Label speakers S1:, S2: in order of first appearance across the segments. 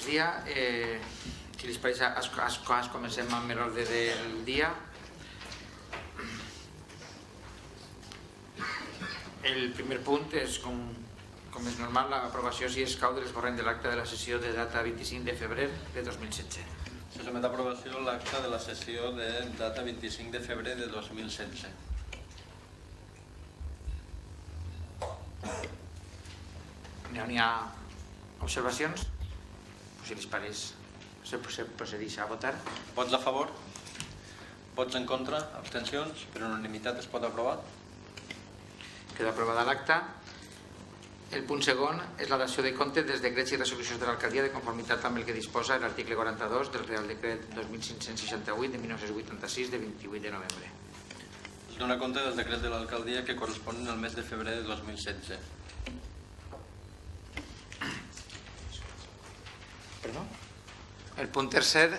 S1: migdia. Si les pareix, comencem amb l'ordre del dia. El primer punt és, com és normal, l'aprovació, si escau, de l'esborrany de l'acta de la sessió de data 25 de febrer de 2016.
S2: Se somet a aprovació l'acta de la sessió de data 25 de febrer de 2016.
S1: N'hi ha observacions? Si les pareix, se procedeix a votar.
S2: Vots a favor? Vots en contra? Abstencions? Per unanimitat es pot aprovar?
S1: Queda aprovada l'acta. El punt segon és la dació de compte dels decrets i resolucions de l'alcaldia de conformitat amb el que disposa l'article 42 del Real Decret 2568 de 1986 de 28 de novembre.
S2: Es dona compte dels decrets de l'alcaldia que corresponen al mes de febrer de 2016.
S1: Perdó? El punt tercer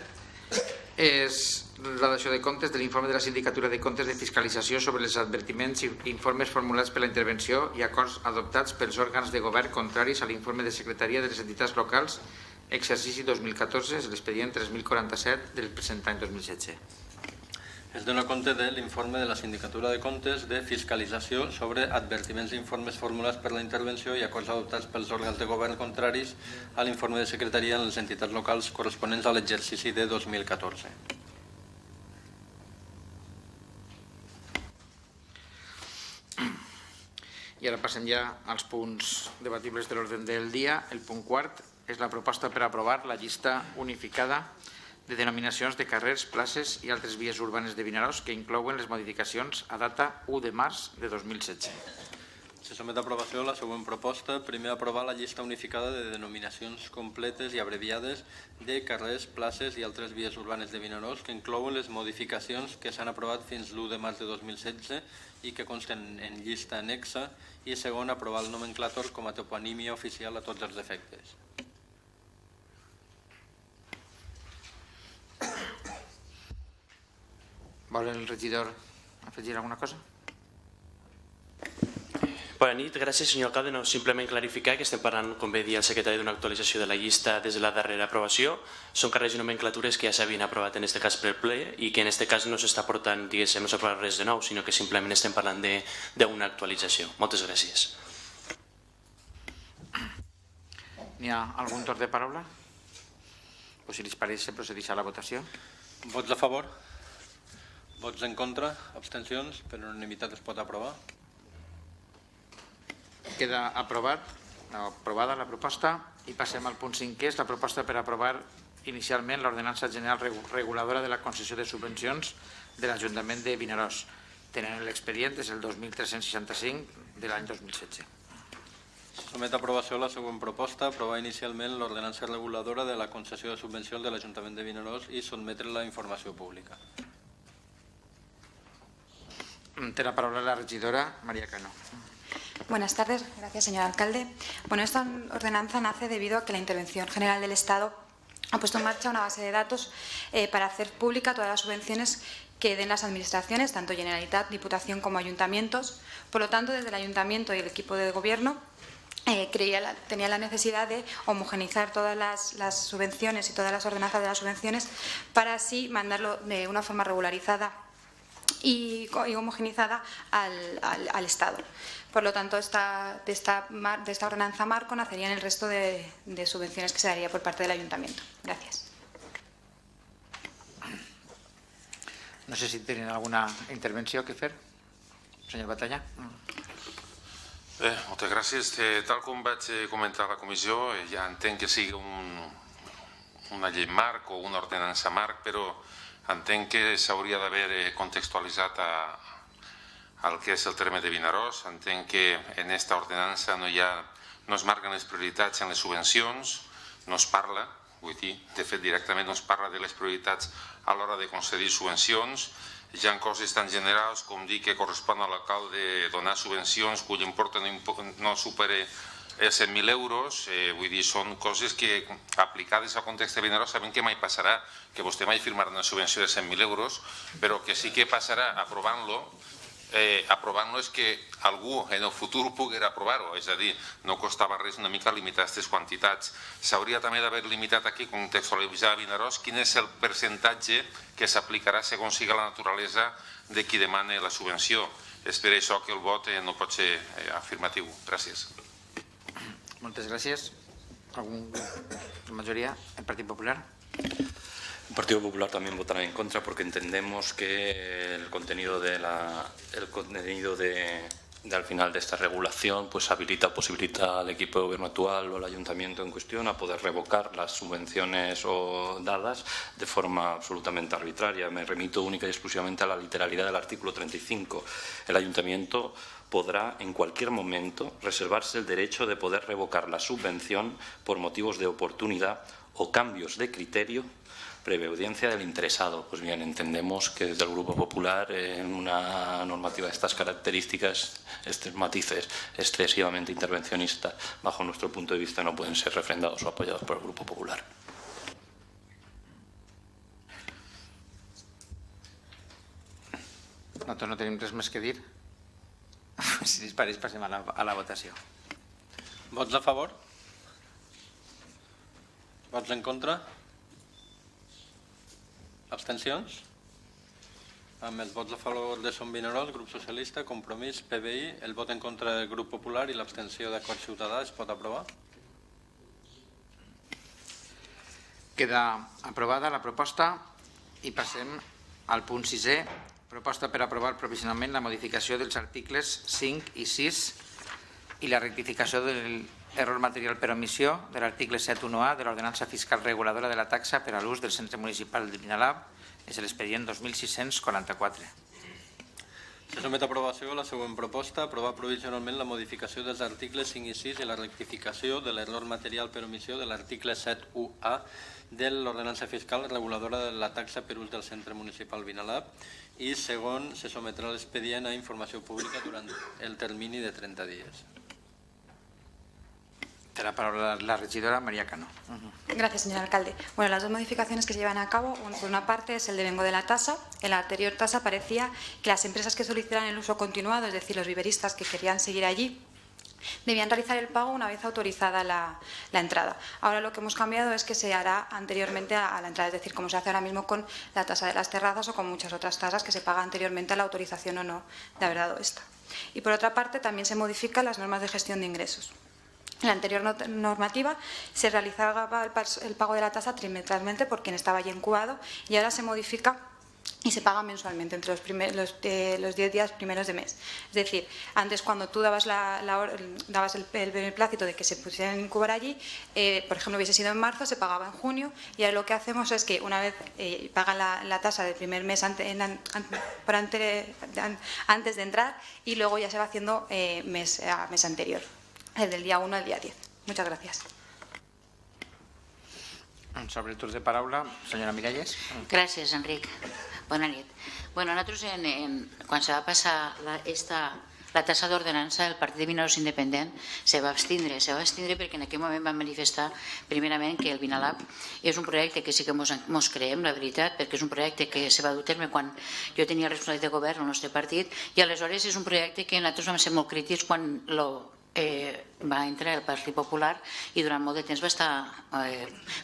S1: és la dació de comptes de l'informe de la Sindicatura de Comptes de Fiscalització sobre els advertiments i informes formulats per la intervenció i acords adoptats pels òrgans de govern contraris a l'informe de secretaria de les entitats locals exercici 2014, és l'expedient 3047 del present any 2016.
S2: Es dona compte de l'informe de la Sindicatura de Comptes de Fiscalització sobre advertiments i informes formulats per la intervenció i acords adoptats pels òrgans de govern contraris a l'informe de secretaria en les entitats locals corresponents a l'exercici de 2014.
S1: I ara passem ja als punts debatibles de l'ordre del dia. El punt quart és la proposta per aprovar la llista unificada de denominacions de carrers, places i altres vies urbanes de Vinaròs que inclouen les modificacions a data 1 de març de 2016.
S2: Se somet a aprovació la següent proposta. Primer, aprovar la llista unificada de denominacions completes i abreviades de carrers, places i altres vies urbanes de Vinaròs que inclouen les modificacions que s'han aprovat fins l'1 de març de 2016 i que consten en llista anexa. I segon, aprovar el nomenclàtor com a toponímia oficial a tots els efectes.
S1: Vol el regidor afegir alguna cosa?
S3: Bona nit, gràcies senyor alcalde. No, simplement clarificar que estem parlant, com bé dia el secretari, d'una actualització de la llista des de la darrera aprovació. Són carrers i nomenclatures que ja s'havien aprovat en aquest cas per ple i que en aquest cas no s'està portant, diguéssim, no s'ha aprovat res de nou, sinó que simplement estem parlant d'una actualització. Moltes gràcies.
S1: N'hi ha algun torn de paraula? Si les pareix, se procedeix a la votació.
S2: Vots a favor? Vots en contra? Abstencions? Per unanimitat es pot aprovar?
S1: Queda aprovada la proposta i passem al punt 5, que és la proposta per aprovar inicialment l'ordenança general reguladora de la concessió de subvencions de l'Ajuntament de Vinaròs. Tenen l'expedient des del 2365 de l'any 2016.
S2: Se somet a aprovació la següent proposta, aprovar inicialment l'ordenança reguladora de la concessió de subvencions de l'Ajuntament de Vinaròs i sotmetre-la a informació pública.
S1: Té la palabra la regidora María Cano.
S4: Buenas tardes, gracias señor alcalde. Bueno, esta ordenanza nace debido a que la Intervención General del Estado ha puesto en marcha una base de datos para hacer pública todas las subvenciones que den las administraciones, tanto Generalitat, Diputación como ayuntamientos. Por lo tanto, desde el ayuntamiento y el equipo de gobierno tenía la necesidad de homogeneizar todas las subvenciones y todas las ordenanzas de las subvenciones para así mandarlo de una forma regularizada y homogeneizada al Estado. Por lo tanto, de esta ordenanza marco nacerían el resto de subvenciones que se daría por parte del Ayuntamiento. Gracias.
S1: No sé si tenen alguna intervenció que fer. Senyor Batalla.
S5: Moltes gràcies. Tal com vaig comentar a la comissió, ja entenc que sigui una llei marc o una ordenança marc, però entenc que s'hauria d'haver contextualitzat al que és el terme de Vinaròs. Entenc que en aquesta ordenança no es marquen les prioritats en les subvencions, no es parla, vull dir, de fet directament no es parla de les prioritats a l'hora de concedir subvencions. Hi ha coses tan generals com dir que correspon a l'alcalde donar subvencions cuyo import no supere 100.000 euros, vull dir, són coses que aplicades al context de Vinaròs sabem que mai passarà, que vostè mai firmarà una subvenció de 100.000 euros, però que sí que passarà aprovant-lo aprovant-lo és que algú en el futur pogués aprovar-ho, és a dir, no costava res una mica limitar aquestes quantitats. S'hauria també d'haver limitat aquí, contextualitzar a Vinaròs, quin és el percentatge que s'aplicarà segons siga la naturalesa de qui demana la subvenció. És per això que el vot no pot ser afirmatiu. Gràcies.
S1: Moltes gràcies. La mayoría, el Partido Popular.
S6: El Partido Popular también votará en contra porque entendemos que el contenido al final de esta regulación pues habilita o posibilita al equipo de gobierno actual o al ayuntamiento en cuestión a poder revocar las subvenciones dadas de forma absolutamente arbitraria. Me remito única y exclusivamente a la literalidad del artículo 35. El ayuntamiento podrá en cualquier momento reservarse el derecho de poder revocar la subvención por motivos de oportunidad o cambios de criterio previa audiencia del interesado. Pues bien, entendemos que desde el Grupo Popular en una normativa de estas características, estos matices excesivamente intervencionistas, bajo nuestro punto de vista, no pueden ser refrendados o apoyados por el Grupo Popular.
S1: Nosaltres no tenim res més que dir. Si disparés, passem a la votació.
S2: Vots a favor? Vots en contra? Abstencions? Amb els vots a favor de Som Vinaròs, Grup Socialista, Compromís, PBI, el vot en contra del Grup Popular i l'abstenció d'Acord Ciutadà es pot aprovar?
S1: Queda aprovada la proposta i passem al punt 6è. Proposta per aprovar provisionalment la modificació dels articles 5 i 6 i la rectificació de l'error material per omissió de l'article 7.1a de l'ordenança fiscal reguladora de la taxa per a l'ús del centre municipal de Vinalab. És l'expedient 2644.
S2: Se somet a aprovació la següent proposta, aprovar provisionalment la modificació dels articles 5 i 6 i la rectificació de l'error material per omissió de l'article 7.1a de l'ordenança fiscal reguladora de la taxa per ús del centre municipal Vinalab i segon, se sometrà l'expedient a informació pública durant el termini de 30 dies.
S1: Té la palabra la regidora María Cano.
S4: Gracias, señor alcalde. Bueno, las dos modificaciones que se llevan a cabo, por una parte es el devengo de la tasa. En la anterior tasa parecía que las empresas que solicitaran el uso continuado, es decir, los viveristas que querían seguir allí, debían realizar el pago una vez autorizada la entrada. Ahora lo que hemos cambiado es que se hará anteriormente a la entrada, es decir, como se hace ahora mismo con la tasa de las terrazas o con muchas otras tasas que se paga anteriormente a la autorización o no de haber dado esta. Y por otra parte también se modifican las normas de gestión de ingresos. En la anterior normativa se realizaba el pago de la tasa trimestralmente por quien estaba allí incubado y ahora se modifica y se paga mensualmente entre los 10 días primeros de mes. Es decir, antes cuando tú dabas el plácito de que se pusieran a incubar allí, por ejemplo hubiese sido en marzo, se pagaba en junio y ahora lo que hacemos es que una vez pagan la tasa del primer mes antes de entrar y luego ya se va haciendo mes a mes anterior. Desde el día 1 al día 10. Muchas gracias.
S1: Sobre el torn de paraula, senyora Miralles.
S7: Gràcies, Enric. Bona nit. Bueno, nosaltres, quan se va passar la tassa d'ordenança, el Partit de Vinaròs Independent se va abstindre perquè en aquell moment van manifestar primerament que el Vinalab és un projecte que sí que mos creem, la veritat, perquè és un projecte que se va dur a terme quan jo tenia responsabilitat de govern al nostre partit i aleshores és un projecte que nosaltres vam ser molt crítics quan va entrar el Partit Popular i durant molt de temps va estar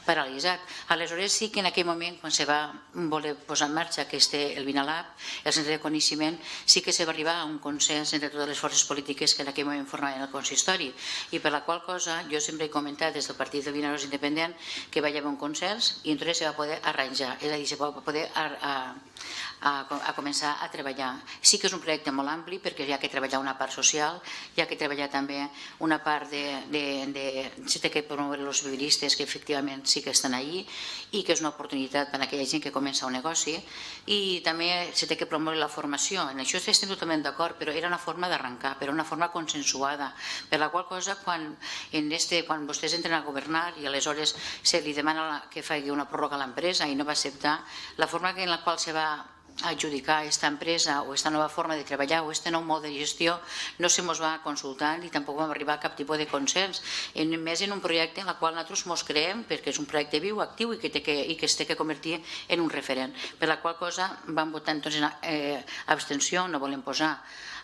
S7: paralitzat. Aleshores sí que en aquell moment, quan se va voler posar en marxa el Vinalab, el centre de coneixement, sí que se va arribar a un consens entre totes les forces polítiques que en aquell moment formaven el consistori i per la qual cosa jo sempre he comentat des del Partit de Vinaròs Independent que va haver un consens i entonces se va poder arranjar, és a dir, se va poder a començar a treballar. Sí que és un projecte molt ampli perquè hi ha que treballar una part social, hi ha que treballar també una part s'ha de promoure els viveristes que efectivament sí que estan allí i que és una oportunitat per a aquella gent que comença un negoci i també s'ha de promoure la formació. En això estem totalment d'acord, però era una forma d'arrencar, però una forma consensuada, per la qual cosa quan vostès entren a governar i aleshores se li demana que faci una pròrroga a l'empresa i no va acceptar, la forma en la qual se va adjudicar aquesta empresa o aquesta nova forma de treballar o aquest nou mode de gestió no se mos va consultar ni tampoc vam arribar a cap tipus de consens, més en un projecte en el qual nosaltres mos creem perquè és un projecte viu, actiu i que es té que convertir en un referent. Per la qual cosa vam votar entonces abstenció, no volem posar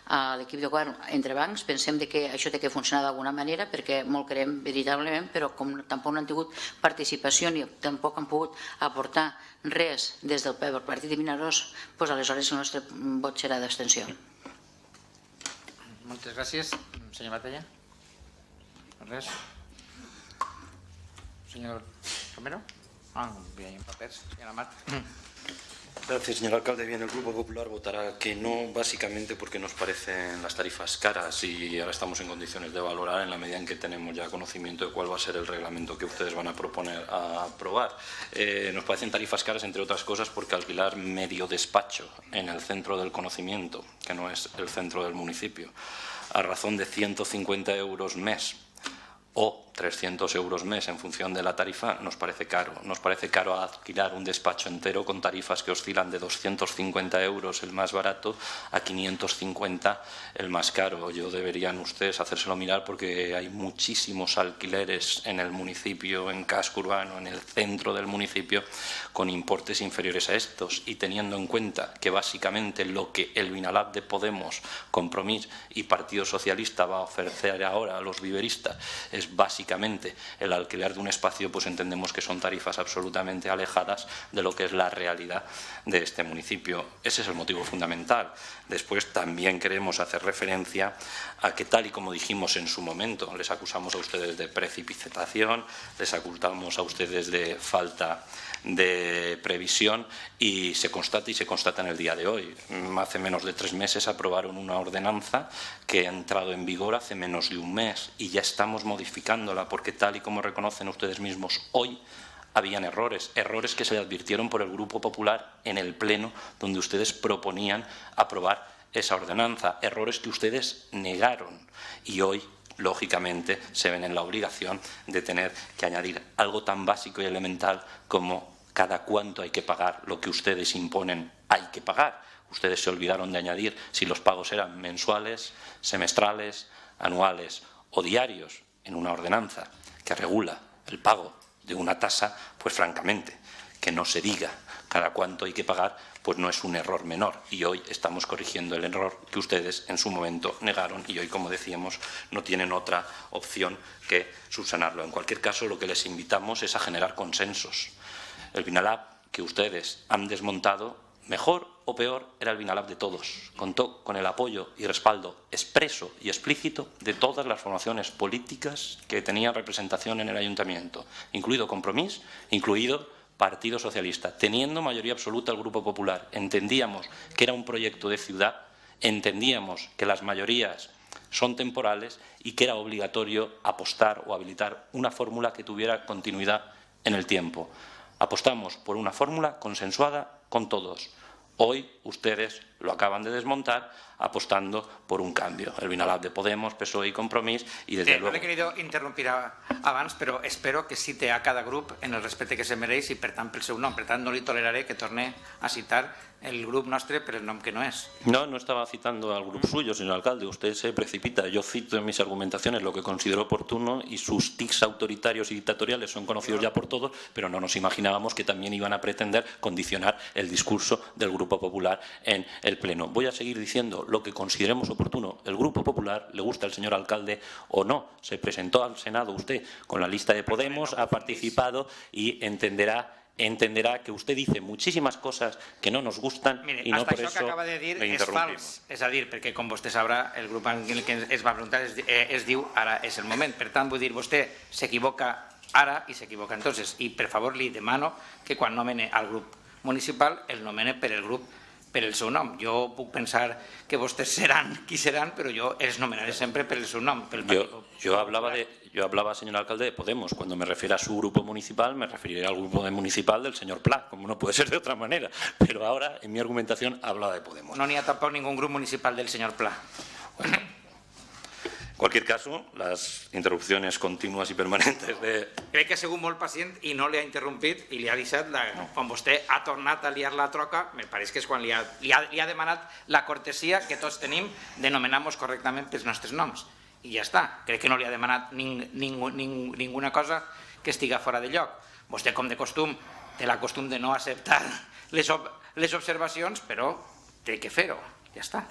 S7: a l'equip de govern entre bancs, pensem que això té que funcionar d'alguna manera perquè molt creiem veritablement, però com tampoc no han tingut participació ni tampoc han pogut aportar res des del partit de Vinaròs, doncs aleshores el nostre vot serà d'abstenció.
S1: Moltes gràcies. Senyor Batalla? Res? Senyor Romero? Bien, en papers. Señora Mar.
S6: Gracias, señor alcalde. Bien, el Grupo Popular votará que no, básicamente porque nos parecen las tarifas caras y ahora estamos en condiciones de valorar en la medida en que tenemos ya conocimiento de cuál va a ser el reglamento que ustedes van a proponer a aprobar. Nos parecen tarifas caras, entre otras cosas, porque alquilar medio despacho en el centro del conocimiento, que no es el centro del municipio, a razón de 150 euros mes o 300 euros mes en función de la tarifa, nos parece caro. Nos parece caro alquilar un despacho entero con tarifas que oscilan de 250 euros el más barato a 550 el más caro. Deberían ustedes hacérselo mirar porque hay muchísimos alquileres en el municipio, en casco urbano, en el centro del municipio, con importes inferiores a estos. Y teniendo en cuenta que básicamente lo que el Vinalab de Podemos, Compromís y Partido Socialista va a ofrecer ahora a los viveristas es básicamente el alquiler de un espacio, pues entendemos que son tarifas absolutamente alejadas de lo que es la realidad de este municipio. Ese es el motivo fundamental. Después también queremos hacer referencia a que, tal y como dijimos en su momento, les acusamos a ustedes de precipitación, les acusamos a ustedes de falta de previsión y se constata en el día de hoy. Hace menos de 3 meses aprobaron una ordenanza que ha entrado en vigor hace menos de un mes y ya estamos modificándola porque, tal y como reconocen ustedes mismos hoy, habían errores que se le advirtieron por el Grupo Popular en el Pleno donde ustedes proponían aprobar esa ordenanza, errores que ustedes negaron y hoy lógicamente se ven en la obligación de tener que añadir algo tan básico y elemental como cada cuánto hay que pagar lo que ustedes imponen hay que pagar. Ustedes se olvidaron de añadir si los pagos eran mensuales, semestrales, anuales o diarios en una ordenanza que regula el pago de una tasa, pues francamente, que no se diga cada cuánto hay que pagar, pues no es un error menor. Y hoy estamos corrigiendo el error que ustedes en su momento negaron y hoy, como decíamos, no tienen otra opción que subsanarlo. En cualquier caso, lo que les invitamos es a generar consensos. El Vinalab que ustedes han desmontado, mejor o peor, era el Vinalab de todos. Contó con el apoyo y respaldo expreso y explícito de todas las formaciones políticas que tenían representación en el ayuntamiento, incluido Compromís, incluido Partido Socialista, teniendo mayoría absoluta el Grupo Popular. Entendíamos que era un proyecto de ciudad, entendíamos que las mayorías son temporales y que era obligatorio apostar o habilitar una fórmula que tuviera continuidad en el tiempo. Apostamos por una fórmula consensuada con todos. Hoy ustedes lo acaban de desmontar apostando por un cambio. El Vinalab de Podemos, PSOE y Compromís y desde luego...
S1: No he querido interrumpir abans, però espero que cite a cada grup en el respecte que se mereix i per tant pel seu nom. Per tant no li toleraré que torne a citar el grup nostre per el nom que no és.
S6: No, no estaba citando al grupo suyo, señor alcalde. Usted se precipita. Yo cito en mis argumentaciones lo que considero oportuno y sus tics autoritarios y dictatoriales son conocidos ya por todos, pero no nos imaginábamos que también iban a pretender condicionar el discurso del Grupo Popular en el Pleno. Voy a seguir diciendo lo que consideremos oportuno. El Grupo Popular, le gusta al señor alcalde o no, se presentó al Senado usted con la lista de Podemos, ha participado y entenderá que usted dice muchísimas cosas que no nos gustan.
S1: Mire,
S6: i no
S1: hasta
S6: per
S1: això que
S6: eso
S1: acaba de dir
S6: le
S1: és
S6: interrumpimos.
S1: fals. És a dir, perquè com vostè sabrà, el grup en el que es va preguntar es diu ara és el moment. Per tant, vull dir, vostè s'equivoca ara i s'equivoca entonces. I per favor li demano que quan nomene al grup municipal el nomene per el grup per el seu nom. Jo puc pensar que vostès seran qui seran, però jo els nomenaré sempre per el seu nom.
S6: Yo hablaba, señor alcalde, de Podemos. Cuando me refiero a su grupo municipal, me referiré al grupo municipal del señor Pla, como no puede ser de otra manera. Pero ahora, en mi argumentación, hablaba de Podemos.
S1: No n'hi ha tampoc ningú grup municipal del senyor Pla.
S6: En cualquier caso, las interrupciones continuas y permanentes de...
S1: Crec que ha sigut molt pacient i no li ha interrompit i li ha deixat, quan vostè ha tornat a liar la troca, me pareix que és quan li ha demanat la cortesia que tots tenim de nomenar-nos correctament pels nostres noms. I ja està. Crec que no li ha demanat ninguna cosa que estiga fora de lloc. Vostè, com de costum, té la costum de no acceptar les observacions, però té que fer-ho. Ja està.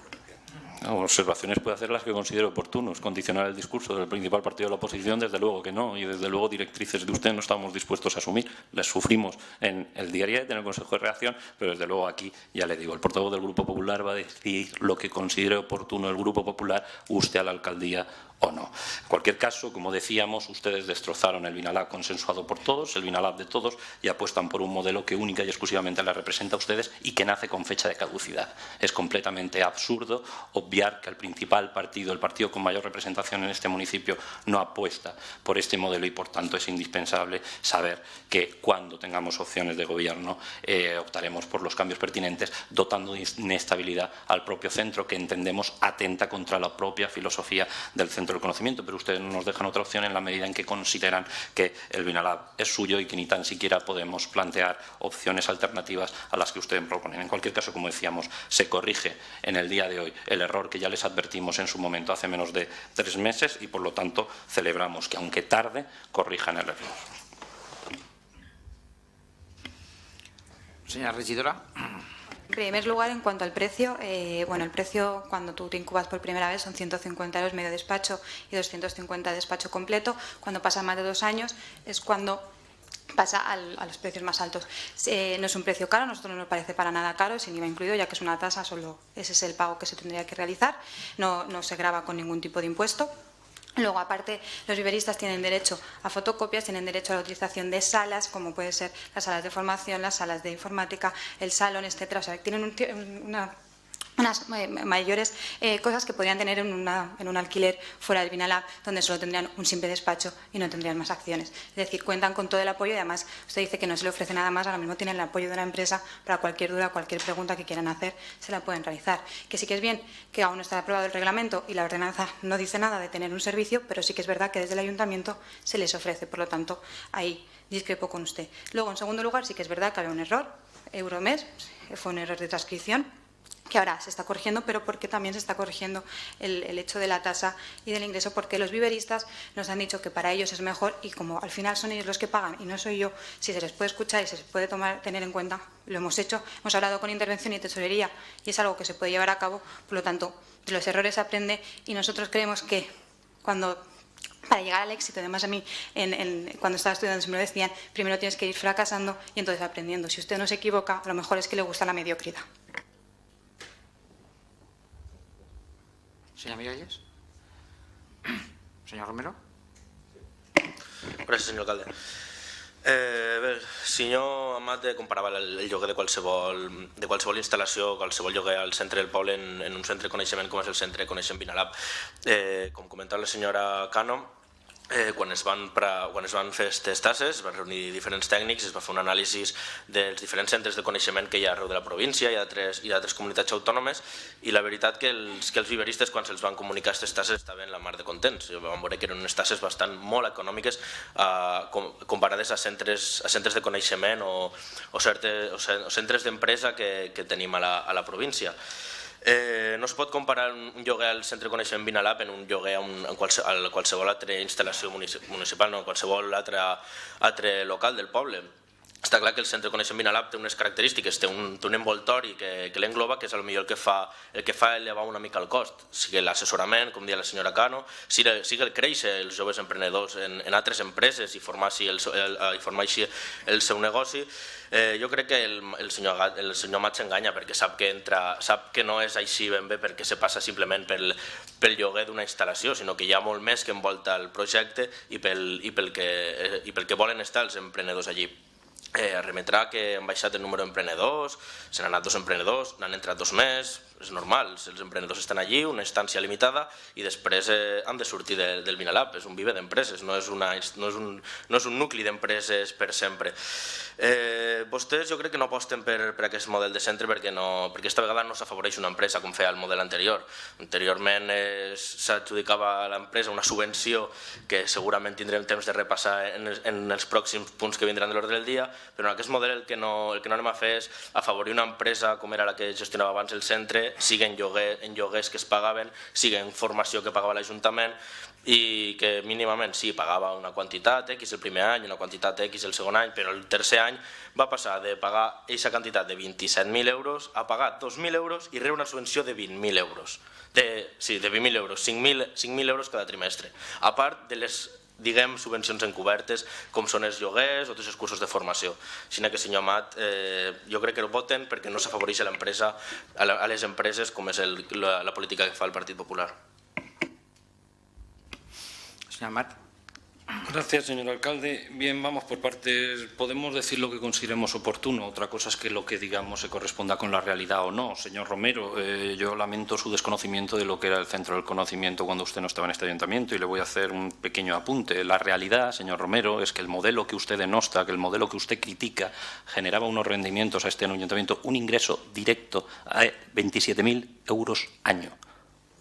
S6: Observaciones puede hacer las que considere oportunos. Condicionar el discurso del principal partido de la oposición, desde luego que no. Y desde luego directrices de usted no estamos dispuestos a asumir. Las sufrimos en el día a día, en el Consejo de Redacción, pero desde luego aquí, ya le digo, el portavoz del Grupo Popular va a decir lo que considere oportuno el Grupo Popular, usted a la alcaldía o no. En cualquier caso, como decíamos, ustedes destrozaron el Binalab consensuado por todos, el Binalab de todos, y apuestan por un modelo que única y exclusivamente les representa a ustedes y que nace con fecha de caducidad. Es completamente absurdo obviar que el principal partido, el partido con mayor representación en este municipio, no apuesta por este modelo y, por tanto, es indispensable saber que cuando tengamos opciones de gobierno optaremos por los cambios pertinentes, dotando de inestabilidad al propio centro, que entendemos atenta contra la propia filosofía del centro del conocimiento, pero ustedes no nos dejan otra opción en la medida en que consideran que el Binalab es suyo y que ni tan siquiera podemos plantear opciones alternativas a las que ustedes proponen. En cualquier caso, como decíamos, se corrige en el día de hoy el error que ya les advertimos en su momento hace menos de 3 meses y, por lo tanto, celebramos que, aunque tarde, corrijan el error.
S1: Señora regidora.
S4: En primer lugar, en cuanto al precio, el precio cuando tú te incubas por primera vez son 150 euros medio despacho y 250 despacho completo. Cuando pasan más de 2 años es cuando pasa a los precios más altos. No es un precio caro, a nosotros no nos parece para nada caro, sin IVA incluido, ya que es una tasa, solo ese es el pago que se tendría que realizar, no se grava con ningún tipo de impuesto. Luego, aparte, los viveristas tienen derecho a fotocopias, tienen derecho a la utilización de salas, como pueden ser las salas de formación, las salas de informática, el salón, etcétera. O sea, tienen unas mayores cosas que podrían tener en un alquiler fuera del Binalab, donde solo tendrían un simple despacho y no tendrían más acciones. Es decir, cuentan con todo el apoyo y además usted dice que no se le ofrece nada más, ahora mismo tienen el apoyo de la empresa para cualquier duda, cualquier pregunta que quieran hacer, se la pueden realizar. Que sí que es bien que aún no está aprobado el reglamento y la ordenanza no dice nada de tener un servicio, pero sí que es verdad que desde el ayuntamiento se les ofrece, por lo tanto, ahí discrepo con usted. Luego, en segundo lugar, sí que es verdad que había un error, Euromes, fue un error de transcripción, que ahora se está corrigiendo, pero porque también se está corrigiendo el hecho de la tasa y del ingreso, porque los viveristas nos han dicho que para ellos es mejor y como al final son ellos los que pagan y no soy yo, si se les puede escuchar y se les puede tener en cuenta, lo hemos hecho, hemos hablado con intervención y tesorería y es algo que se puede llevar a cabo, por lo tanto, de los errores se aprende y nosotros creemos que para llegar al éxito, además a mí cuando estaba estudiando se me lo decían, primero tienes que ir fracasando y entonces aprendiendo. Si usted no se equivoca, a lo mejor es que le gusta la mediocridad.
S1: Señor Miralles. Señor Romero.
S8: Gràcies, senyor alcalde. Bé, el senyor Amat comparava el lloguer de qualsevol instal·lació, qualsevol lloguer al centre del poble en un centre de coneixement com és el centre de coneixement Binalab. Com comentava la senyora Cano, quan es van fer aquestes tasses, es van reunir diferents tècnics, es va fer un anàlisi dels diferents centres de coneixement que hi ha arreu de la província i d'altres comunitats autònomes, i la veritat que els viveristes, quan se'ls van comunicar aquestes tasses, estaven la mar de contents. Vam veure que eren unes tasses bastant molt econòmiques comparades a centres de coneixement o centres d'empresa que tenim a la província. No es pot comparar un lloguer al centre de coneixement Binalab en un lloguer a qualsevol altra instal·lació municipal, no, a qualsevol altre local del poble. Està clar que el centre de coneixement Binalab té unes característiques, té un envoltori que l'engloba, que és potser el que fa elevar una mica el cost, sigui l'assessorament, com deia la senyora Cano, sigui el créixer els joves emprenedors en altres empreses i formar així el seu negoci. Jo crec que el senyor Amat s'enganya perquè sap que no és així ben bé perquè se passa simplement pel lloguer d'una instal·lació, sinó que hi ha molt més que envolta el projecte i pel que volen estar els emprenedors allí. Remetrà que han baixat el número d'emprenedors, se n'han anat 2 emprenedors, n'han entrat 2 més, és normal, els emprenedors estan allí, una instància limitada, i després han de sortir del Vinalab, és un viver d'empreses, no és un nucli d'empreses per sempre. Vostès jo crec que no aposten per aquest model de centre perquè aquesta vegada no s'afavoreix una empresa com feia el model anterior. Anteriorment s'adjudicava a l'empresa una subvenció que segurament tindrem temps de repassar en els pròxims punts que vindran de l'ordre del dia, però en aquest model el que no anem a fer és afavorir una empresa com era la que gestionava abans el centre, sigui en lloguers que es pagaven, sigui en formació que pagava l'Ajuntament, i que mínimament sí, pagava una quantitat X el primer any, una quantitat X el segon any, però el tercer any va passar de pagar aquesta quantitat de 27.000 euros a pagar 2.000 euros i rebre una subvenció de 20.000 euros. Sí, de 20.000 euros, 5.000 euros cada trimestre, a part de les diguem, subvencions encobertes, com són els lloguers o tots els cursos de formació. Així que, senyor Amat, jo crec que el voten perquè no s'afavoreix a les empreses com és la política que fa el Partit Popular.
S1: Señor Amat.
S6: Gracias, señor alcalde. Bien, vamos por partes. Podemos decir lo que consideremos oportuno. Otra cosa es que lo que digamos se corresponda con la realidad o no. Señor Romero, yo lamento su desconocimiento de lo que era el centro del conocimiento cuando usted no estaba en este ayuntamiento y le voy a hacer un pequeño apunte. La realidad, señor Romero, es que el modelo que usted denosta, que el modelo que usted critica, generaba unos rendimientos a este ayuntamiento, un ingreso directo a 27.000 euros año.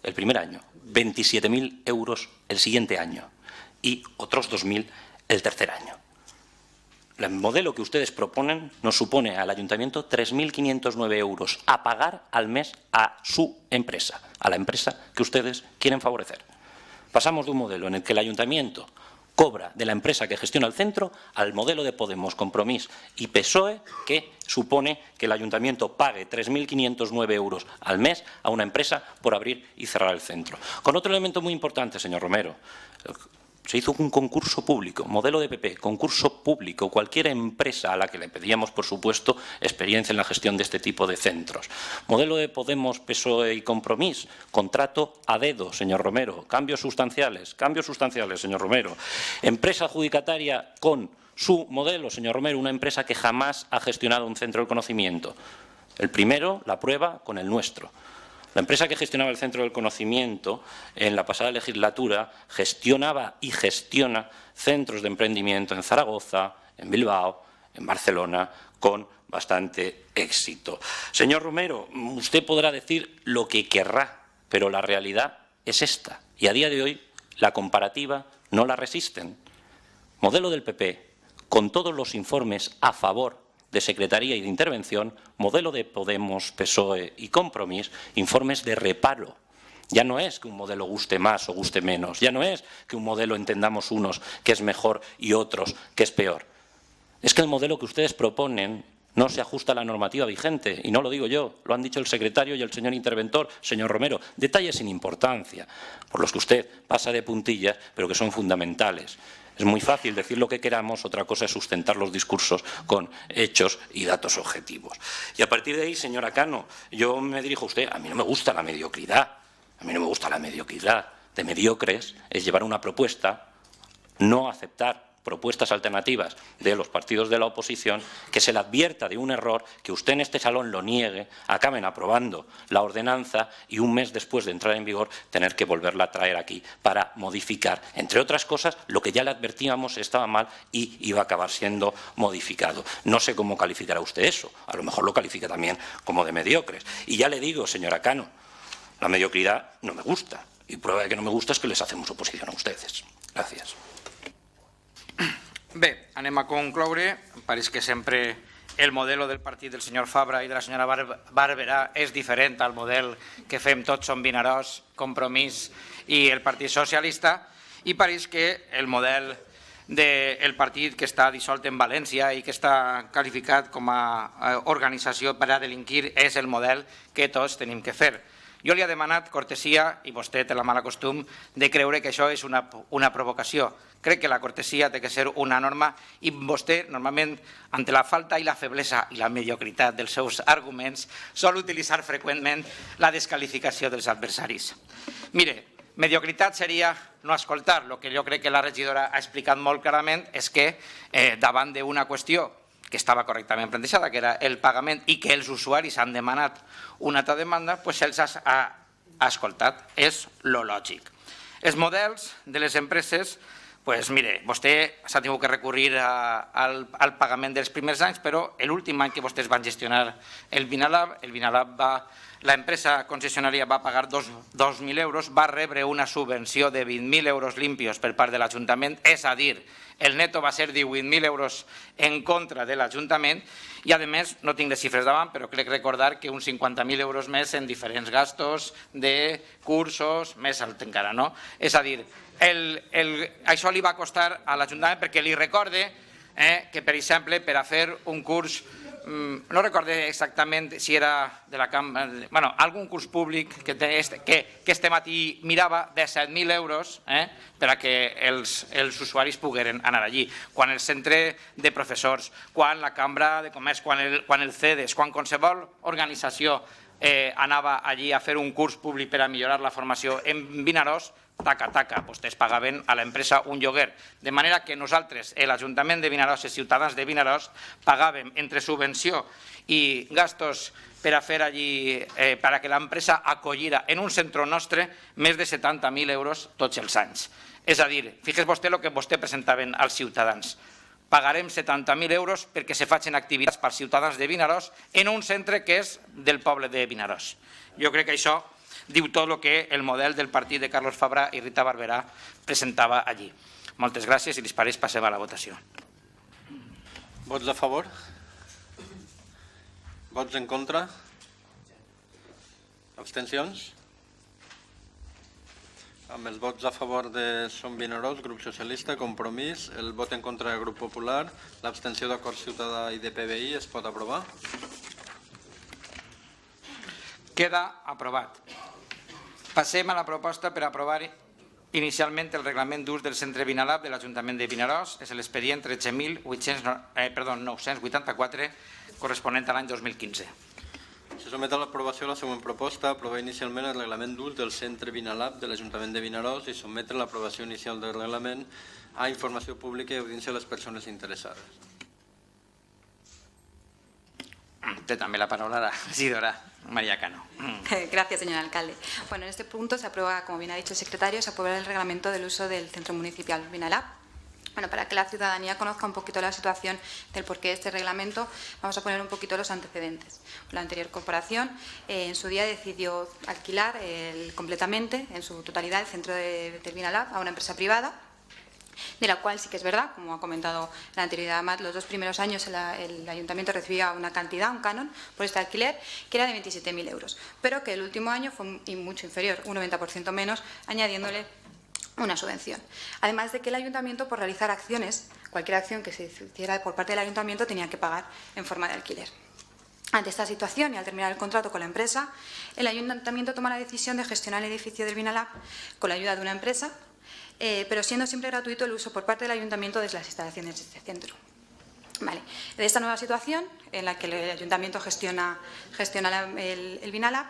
S6: El primer año, 27.000 euros el siguiente año. Y otros 2.000 el tercer año. El modelo que ustedes proponen nos supone al ayuntamiento 3.509 euros a pagar al mes a su empresa, a la empresa que ustedes quieren favorecer. Pasamos de un modelo en el que el ayuntamiento cobra de la empresa que gestiona el centro al modelo de Podemos, Compromís y PSOE, que supone que el ayuntamiento pague 3.509 euros al mes a una empresa por abrir y cerrar el centro. Con otro elemento muy importante, señor Romero. Se hizo un concurso público, modelo de PP, concurso público, cualquier empresa a la que le pedíamos, por supuesto, experiencia en la gestión de este tipo de centros. Modelo de Podemos, PSOE y Compromís, contrato a dedo, señor Romero, cambios sustanciales, señor Romero. Empresa adjudicataria con su modelo, señor Romero, una empresa que jamás ha gestionado un centro del conocimiento. El primero, la prueba con el nuestro. La empresa que gestionaba el Centro del Conocimiento en la pasada legislatura gestionaba y gestiona centros de emprendimiento en Zaragoza, en Bilbao, en Barcelona, con bastante éxito. Señor Romero, usted podrá decir lo que querrá, pero la realidad es esta. Y a día de hoy la comparativa no la resisten. Modelo del PP, con todos los informes a favor de Secretaría y de Intervención, modelo de Podemos, PSOE y Compromís, informes de reparo. Ya no es que un modelo guste más o guste menos, ya no es que un modelo entendamos unos que es mejor y otros que es peor. Es que el modelo que ustedes proponen no se ajusta a la normativa vigente, y no lo digo yo, lo han dicho el secretario y el señor interventor, señor Romero, detalles sin importancia, por los que usted pasa de puntillas, pero que son fundamentales. Es muy fácil decir lo que queramos, otra cosa es sustentar los discursos con hechos y datos objetivos. Y a partir de ahí, señora Cano, yo me dirijo a usted, a mí no me gusta la mediocridad, a mí no me gusta la mediocridad. De mediocres es llevar una propuesta, no aceptar propuestas alternativas de los partidos de la oposición, que se le advierta de un error, que usted en este salón lo niegue, acaben aprobando la ordenanza y un mes después de entrar en vigor tener que volverla a traer aquí para modificar, entre otras cosas, lo que ya le advertíamos estaba mal y iba a acabar siendo modificado. No sé cómo calificará usted eso, a lo mejor lo califica también como de mediocres. Y ya le digo, señora Cano, la mediocridad no me gusta, y prueba de que no me gusta es que les hacemos oposición a ustedes. Gracias.
S1: Bé, anem a concloure. Pareix que sempre el model del partit del senyor Fabra i de la senyora Barberà és diferent al model que fem tots, som Vinaròs, Compromís i el Partit Socialista, i pareix que el model del partit que està dissolt en València i que està qualificat com a organització per a delinquir és el model que tots tenim que fer. Jo li he demanat cortesia, i vostè té la mala costum de creure que això és una provocació. Crec que la cortesia té que ser una norma i vostè, normalment, ante la falta i la feblesa i la mediocritat dels seus arguments, sol utilitzar freqüentment la descalificació dels adversaris. Mire, mediocritat seria no escoltar. El que jo crec que la regidora ha explicat molt clarament és que davant d'una qüestió que estava correctament plantejada, que era el pagament i que els usuaris han demanat una altra demanda, doncs se'ls ha escoltat. És lo lògic. Els models de les empreses, doncs mire, vostè s'ha tingut que recurrir al pagament dels primers anys, però l'últim any que vostès van gestionar el Vinalab l'empresa concessionària va pagar 2.000 euros, va rebre una subvenció de 20.000 euros limpios per part de l'Ajuntament, és a dir, el neto va ser 18.000 euros en contra de l'Ajuntament i, a més, no tinc les xifres davant, però crec recordar que uns 50.000 euros més en diferents gastos de cursos, més alt encara, no? És a dir, això li va costar a l'Ajuntament perquè li recorde que, per exemple, per a fer un curs, no recorde exactament si era de la cambra, bueno, algun curs públic que este matí mirava de 7.000 euros per a que els usuaris pogueren anar allí. Quan el centre de professors, quan la Cambra de Comerç, quan el CEDES, quan qualsevol organització anava allí a fer un curs públic per a millorar la formació en Vinaròs, taca, vostès pagaven a l'empresa un lloguer. De manera que nosaltres, l'Ajuntament de Vinaròs, els ciutadans de Vinaròs, pagàvem entre subvenció i gastos per a fer allí, per a que l'empresa acollira en un centre nostre més de 70.000 euros tots els anys. És a dir, fixes vostè el que vostè presentaven als ciutadans. Pagarem 70.000 euros perquè se facin activitats pels ciutadans de Vinaròs en un centre que és del poble de Vinaròs. Jo crec que això diu tot el que el model del partit de Carlos Fabra i Rita Barberà presentava allí. Moltes gràcies i si us pareix passem a la votació.
S2: Vots a favor? Vots en contra? Abstencions? Amb els vots a favor de Som Vinaròs, Grup Socialista, Compromís, el vot en contra del Grup Popular, l'abstenció d'Acord Ciutadà i de PBI, es pot aprovar?
S1: Queda aprovat. Passem a la proposta per aprovar inicialment el reglament d'ús del centre Vinalab de l'Ajuntament de Vinaròs. És l'expedient 13.984 corresponent a l'any 2015.
S2: Se somet a l'aprovació la següent proposta, aprovar inicialment el reglament d'ús del centre Vinalab de l'Ajuntament de Vinaròs i sometre l'aprovació inicial del reglament a informació pública i audiència a les persones interessades.
S1: Té també la palabra la regidora María Cano.
S4: Gracias, señor alcalde. Bueno, en este punto se aprueba, como bien ha dicho el secretario, se aprueba el reglamento del uso del centro municipal Vinalab. Bueno, para que la ciudadanía conozca un poquito la situación del porqué de este reglamento, vamos a poner un poquito los antecedentes. La anterior corporación en su día decidió alquilar completamente, en su totalidad, el centro del Vinalab a una empresa privada, de la cual sí que es verdad, como ha comentado la anterioridad, además, los 2 primeros años el ayuntamiento recibía una cantidad, un canon, por este alquiler, que era de 27.000 euros, pero que el último año fue mucho inferior, un 90% menos, añadiéndole una subvención. Además de que el ayuntamiento, por realizar acciones, cualquier acción que se hiciera por parte del ayuntamiento, tenía que pagar en forma de alquiler. Ante esta situación y al terminar el contrato con la empresa, el ayuntamiento toma la decisión de gestionar el edificio del Vinalab con la ayuda de una empresa, pero siendo siempre gratuito el uso por parte del ayuntamiento de las instalaciones de este centro. Vale. De esta nueva situación, en la que el ayuntamiento gestiona el Vinalab,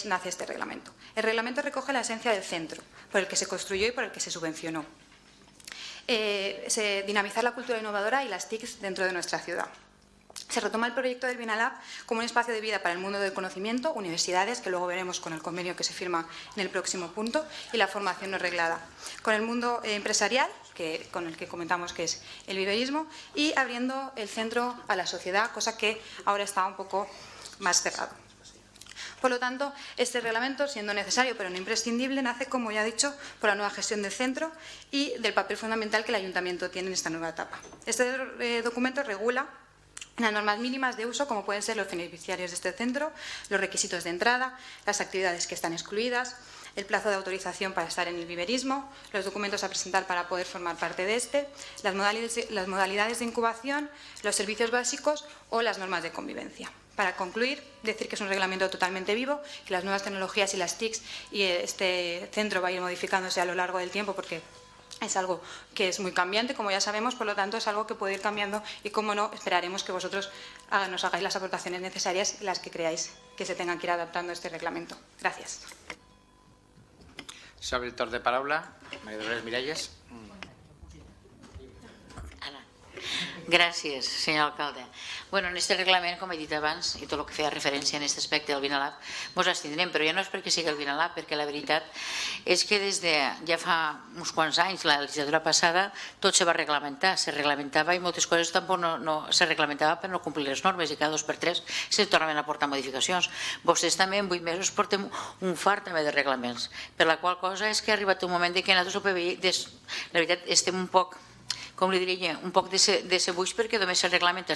S4: nace este reglamento. El reglamento recoge la esencia del centro, por el que se construyó y por el que se subvencionó. Dinamizar la cultura innovadora y las TICs dentro de nuestra ciudad. Se retoma el proyecto del Vinalab como un espacio de vida para el mundo del conocimiento, universidades, que luego veremos con el convenio que se firma en el próximo punto, y la formación no reglada. Con el mundo empresarial, con el que comentamos que es el viverismo, y abriendo el centro a la sociedad, cosa que ahora está un poco más cerrado. Por lo tanto, este reglamento, siendo necesario pero no imprescindible, nace, como ya he dicho, por la nueva gestión del centro y del papel fundamental que el ayuntamiento tiene en esta nueva etapa. Este documento regula las normas mínimas de uso, como pueden ser los beneficiarios de este centro, los requisitos de entrada, las actividades que están excluidas, el plazo de autorización para estar en el viverismo, los documentos a presentar para poder formar parte de este, las modalidades de incubación, los servicios básicos o las normas de convivencia. Para concluir, decir que es un reglamento totalmente vivo, que las nuevas tecnologías y las TICs y este centro va a ir modificándose a lo largo del tiempo porque es algo que es muy cambiante, como ya sabemos, por lo tanto es algo que puede ir cambiando y, como no, esperaremos que vosotros nos hagáis las aportaciones necesarias, las que creáis que se tengan que ir adaptando a este reglamento. Gràcies.
S1: Sobre el torn de paraula, María Dolores Miralles.
S7: Gràcies, senyor alcalde. Bueno, en este reglament, com he dit abans, i tot el que feia referència en aquest aspecte del Vinalab, ens abstindrem, però ja no és perquè sigui el Vinalab, perquè la veritat és que des de ja fa uns quants anys, la legislatura passada, tot se va reglamentar, se reglamentava i moltes coses tampoc no se reglamentava per no complir les normes i cada 2 per 3 se tornaven a portar modificacions. Vostès també en 8 mesos portem un fart també de reglaments, per la qual cosa és que ha arribat un moment que nosaltres, la veritat, estem un poc, com li diria, un poc decebuts perquè només se reglamenta,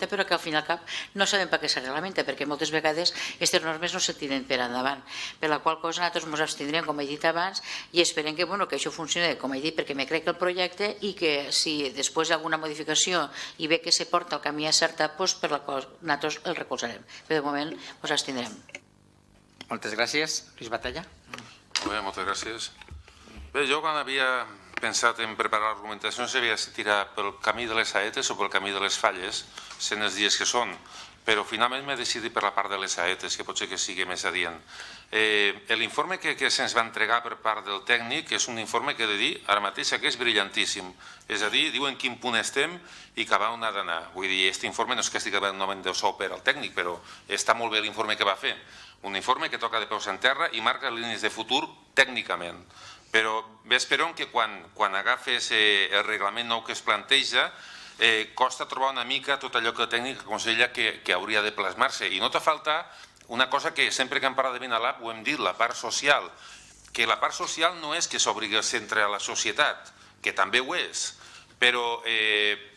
S7: però que al fin i al cap no sabem per què se reglamenta, perquè moltes vegades aquestes normes no se tiren per endavant. Per la qual cosa nosaltres ens abstindrem, com he dit abans, i esperem que això funcioni, com he dit, perquè me crec el projecte i que si després hi ha alguna modificació i ve que se porta el camí acertat, per la qual nosaltres el recolzarem. Però de moment ens abstindrem.
S1: Moltes gràcies. Lluís Batalla.
S5: Molt bé, moltes gràcies. Bé, jo quan havia pensat en preparar l'argumentació no sabia si tirar pel camí de les saetes o pel camí de les falles, sent els dies que són, però finalment m'he decidit per la part de les saetes, que potser que sigui més adient. L'informe que se'ns va entregar per part del tècnic és un informe que he de dir ara mateix que és brillantíssim, és a dir, diuen quin punt estem i cap a on ha d'anar. Vull dir, aquest informe no és que estigui novament de sou per al tècnic, però està molt bé l'informe que va fer. Un informe que toca de peus en terra i marca línies de futur tècnicament. Però espero que quan agafes el reglament nou que es planteja costa trobar una mica tot allò que el tècnic aconsella que hauria de plasmar-se. I no t'ha faltat una cosa que sempre que hem parlat de Vinalab ho hem dit, la part social. Que la part social no és que s'obligui el centre a la societat, que també ho és, però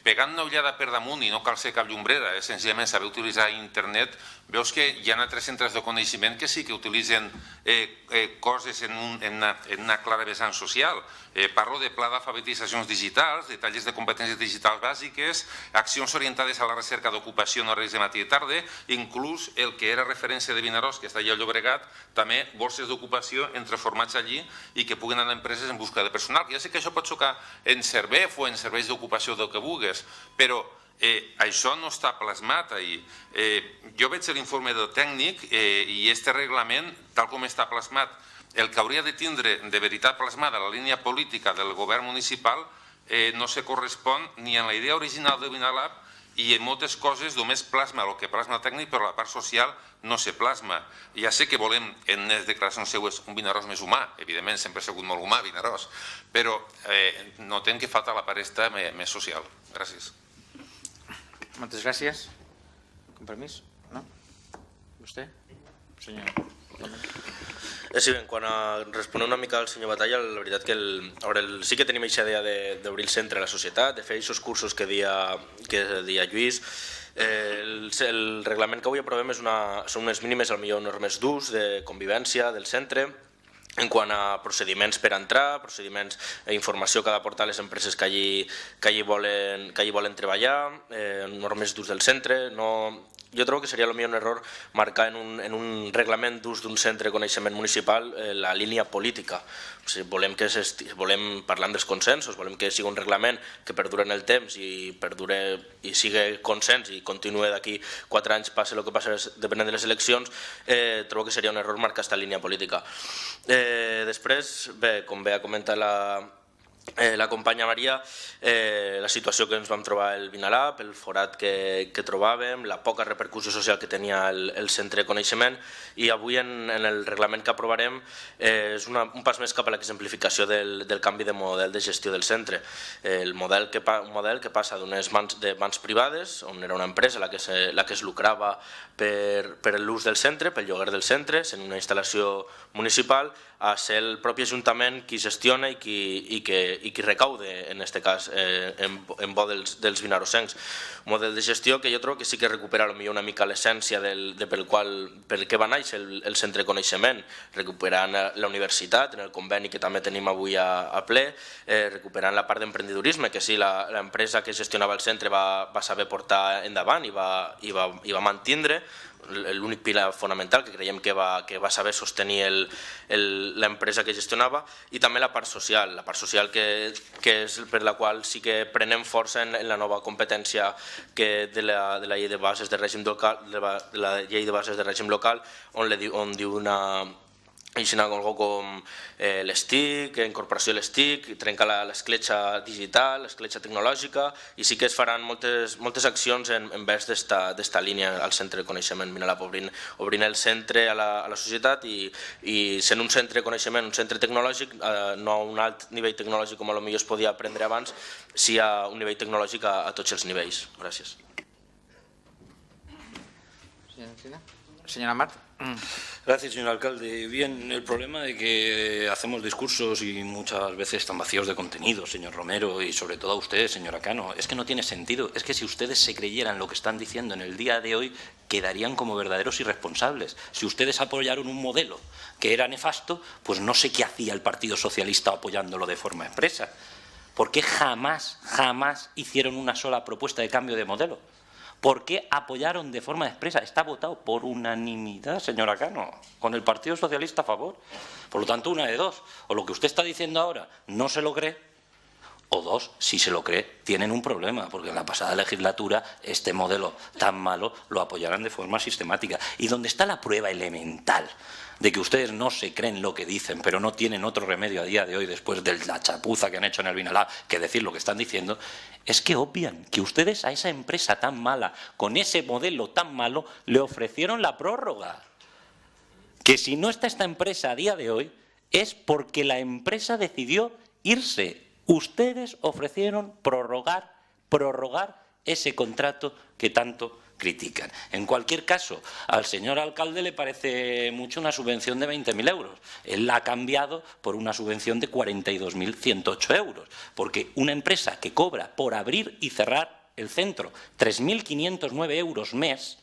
S5: pegant una ullada per damunt i no cal ser cap llumbrera, senzillament saber utilitzar internet, veus que hi ha altres centres de coneixement que sí que utilitzen coses en una clara vessant social. Parlo de pla d'alfabetitzacions digitals, de tallers de competències digitals bàsiques, accions orientades a la recerca d'ocupació en horaris de matí i tarda, inclús el que era referència de Vinaròs, que està allà al Llobregat, també borses d'ocupació entre formats allí i que puguen anar a empreses en busca de personal. Ja sé que això pot xocar en Servef o en serveis d'ocupació del que vulguis, però això no està plasmat ahir. Jo veig l'informe del tècnic i aquest reglament, tal com està plasmat, el que hauria de tindre de veritat plasmada la línia política del govern municipal no se correspon ni en la idea original de Vinalab i en moltes coses només plasma el que plasma el tècnic, però la part social no se plasma. Ja sé que volem en les declaracions seues un Vinaròs més humà, evidentment sempre ha sigut molt humà Vinaròs, però notem que falta la part més social. Gràcies.
S1: Moltes gràcies. Compromís? No? Vostè? Senyor.
S8: Sí, en quant a respondre una mica al senyor Batalla, la veritat que sí que tenim aquesta idea d'obrir el centre a la societat, de fer aquests cursos que deia Lluís. El reglament que avui aprovem són unes mínimes, potser normes d'ús, de convivència del centre, en quant a procediments per entrar, procediments informació que ha d'aportar les empreses que allí volen treballar, normes d'ús del centre. Jo trobo que seria potser un error marcar en un reglament d'ús d'un centre de coneixement municipal la línia política. Volem parlar dels consensos, volem que sigui un reglament que perdure en el temps i sigui consens i continuï d'aquí 4 anys, passi el que passi depenent de les eleccions. Trobo que seria un error marcar aquesta línia política. Després, com bé ha comentat la companya Maria, la situació que ens vam trobar el Vinalab, el forat que trobàvem, la poca repercussió social que tenia el centre de coneixement, i avui en el reglament que aprovarem és un pas més cap a l'exemplificació del canvi de model de gestió del centre. Un model que passa d'unes mans privades, on era una empresa la que es lucrava per l'ús del centre, pel lloguer del centre, sent una instal·lació municipal, a ser el propi Ajuntament qui gestiona i qui recaude, en aquest cas, en bo dels vinarossencs. Un model de gestió que jo trobo que sí que recupera una mica l'essència per què va néixer el centre de coneixement, recuperant la universitat, en el conveni que també tenim avui a ple, recuperant la part d'emprendedorisme, que sí, l'empresa que gestionava el centre va saber portar endavant i va mantindre, l'únic pilar fonamental que creiem que va saber sostenir l'empresa que gestionava, i també la part social que és per la qual sí que prenem força en la nova competència de la llei de bases de règim local, on diu així algo com les TIC, incorporació de les TIC, trencar l'escletxa digital, l'escletxa tecnològica, i sí que es faran moltes accions envers d'esta línia al Centre de Coneixement Vinalab, obrint el centre a la societat i sent un centre de coneixement, un centre tecnològic, no a un alt nivell tecnològic com potser es podia aprendre abans, sí a un nivell tecnològic a tots els nivells. Gràcies.
S1: Señora Amat.
S6: Gracias, señor alcalde. Bien, el problema de que hacemos discursos y muchas veces están vacíos de contenido, señor Romero, y sobre todo a ustedes, señora Cano, es que no tiene sentido. Es que si ustedes se creyeran lo que están diciendo en el día de hoy, quedarían como verdaderos irresponsables. Si ustedes apoyaron un modelo que era nefasto, pues no sé qué hacía el Partido Socialista apoyándolo de forma expresa. ¿Por qué jamás hicieron una sola propuesta de cambio de modelo? ¿Por qué apoyaron de forma expresa? Está votado por unanimidad, señora Cano, con el Partido Socialista a favor. Por lo tanto, una de dos. O lo que usted está diciendo ahora no se lo cree, o dos, si se lo cree, tienen un problema, porque en la pasada legislatura este modelo tan malo lo apoyaron de forma sistemática. Y donde está la prueba elemental de que ustedes no se creen lo que dicen, pero no tienen otro remedio a día de hoy, después de la chapuza que han hecho en el Vinalab, que decir lo que están diciendo, es que obvian que ustedes a esa empresa tan mala, con ese modelo tan malo, le ofrecieron la prórroga. Que si no está esta empresa a día de hoy, es porque la empresa decidió irse. Ustedes ofrecieron prorrogar ese contrato que tanto critican. En cualquier caso, al señor alcalde le parece mucho una subvención de 20.000 euros. Él la ha cambiado por una subvención de 42.108 euros, porque una empresa que cobra por abrir y cerrar el centro 3.509 euros mes,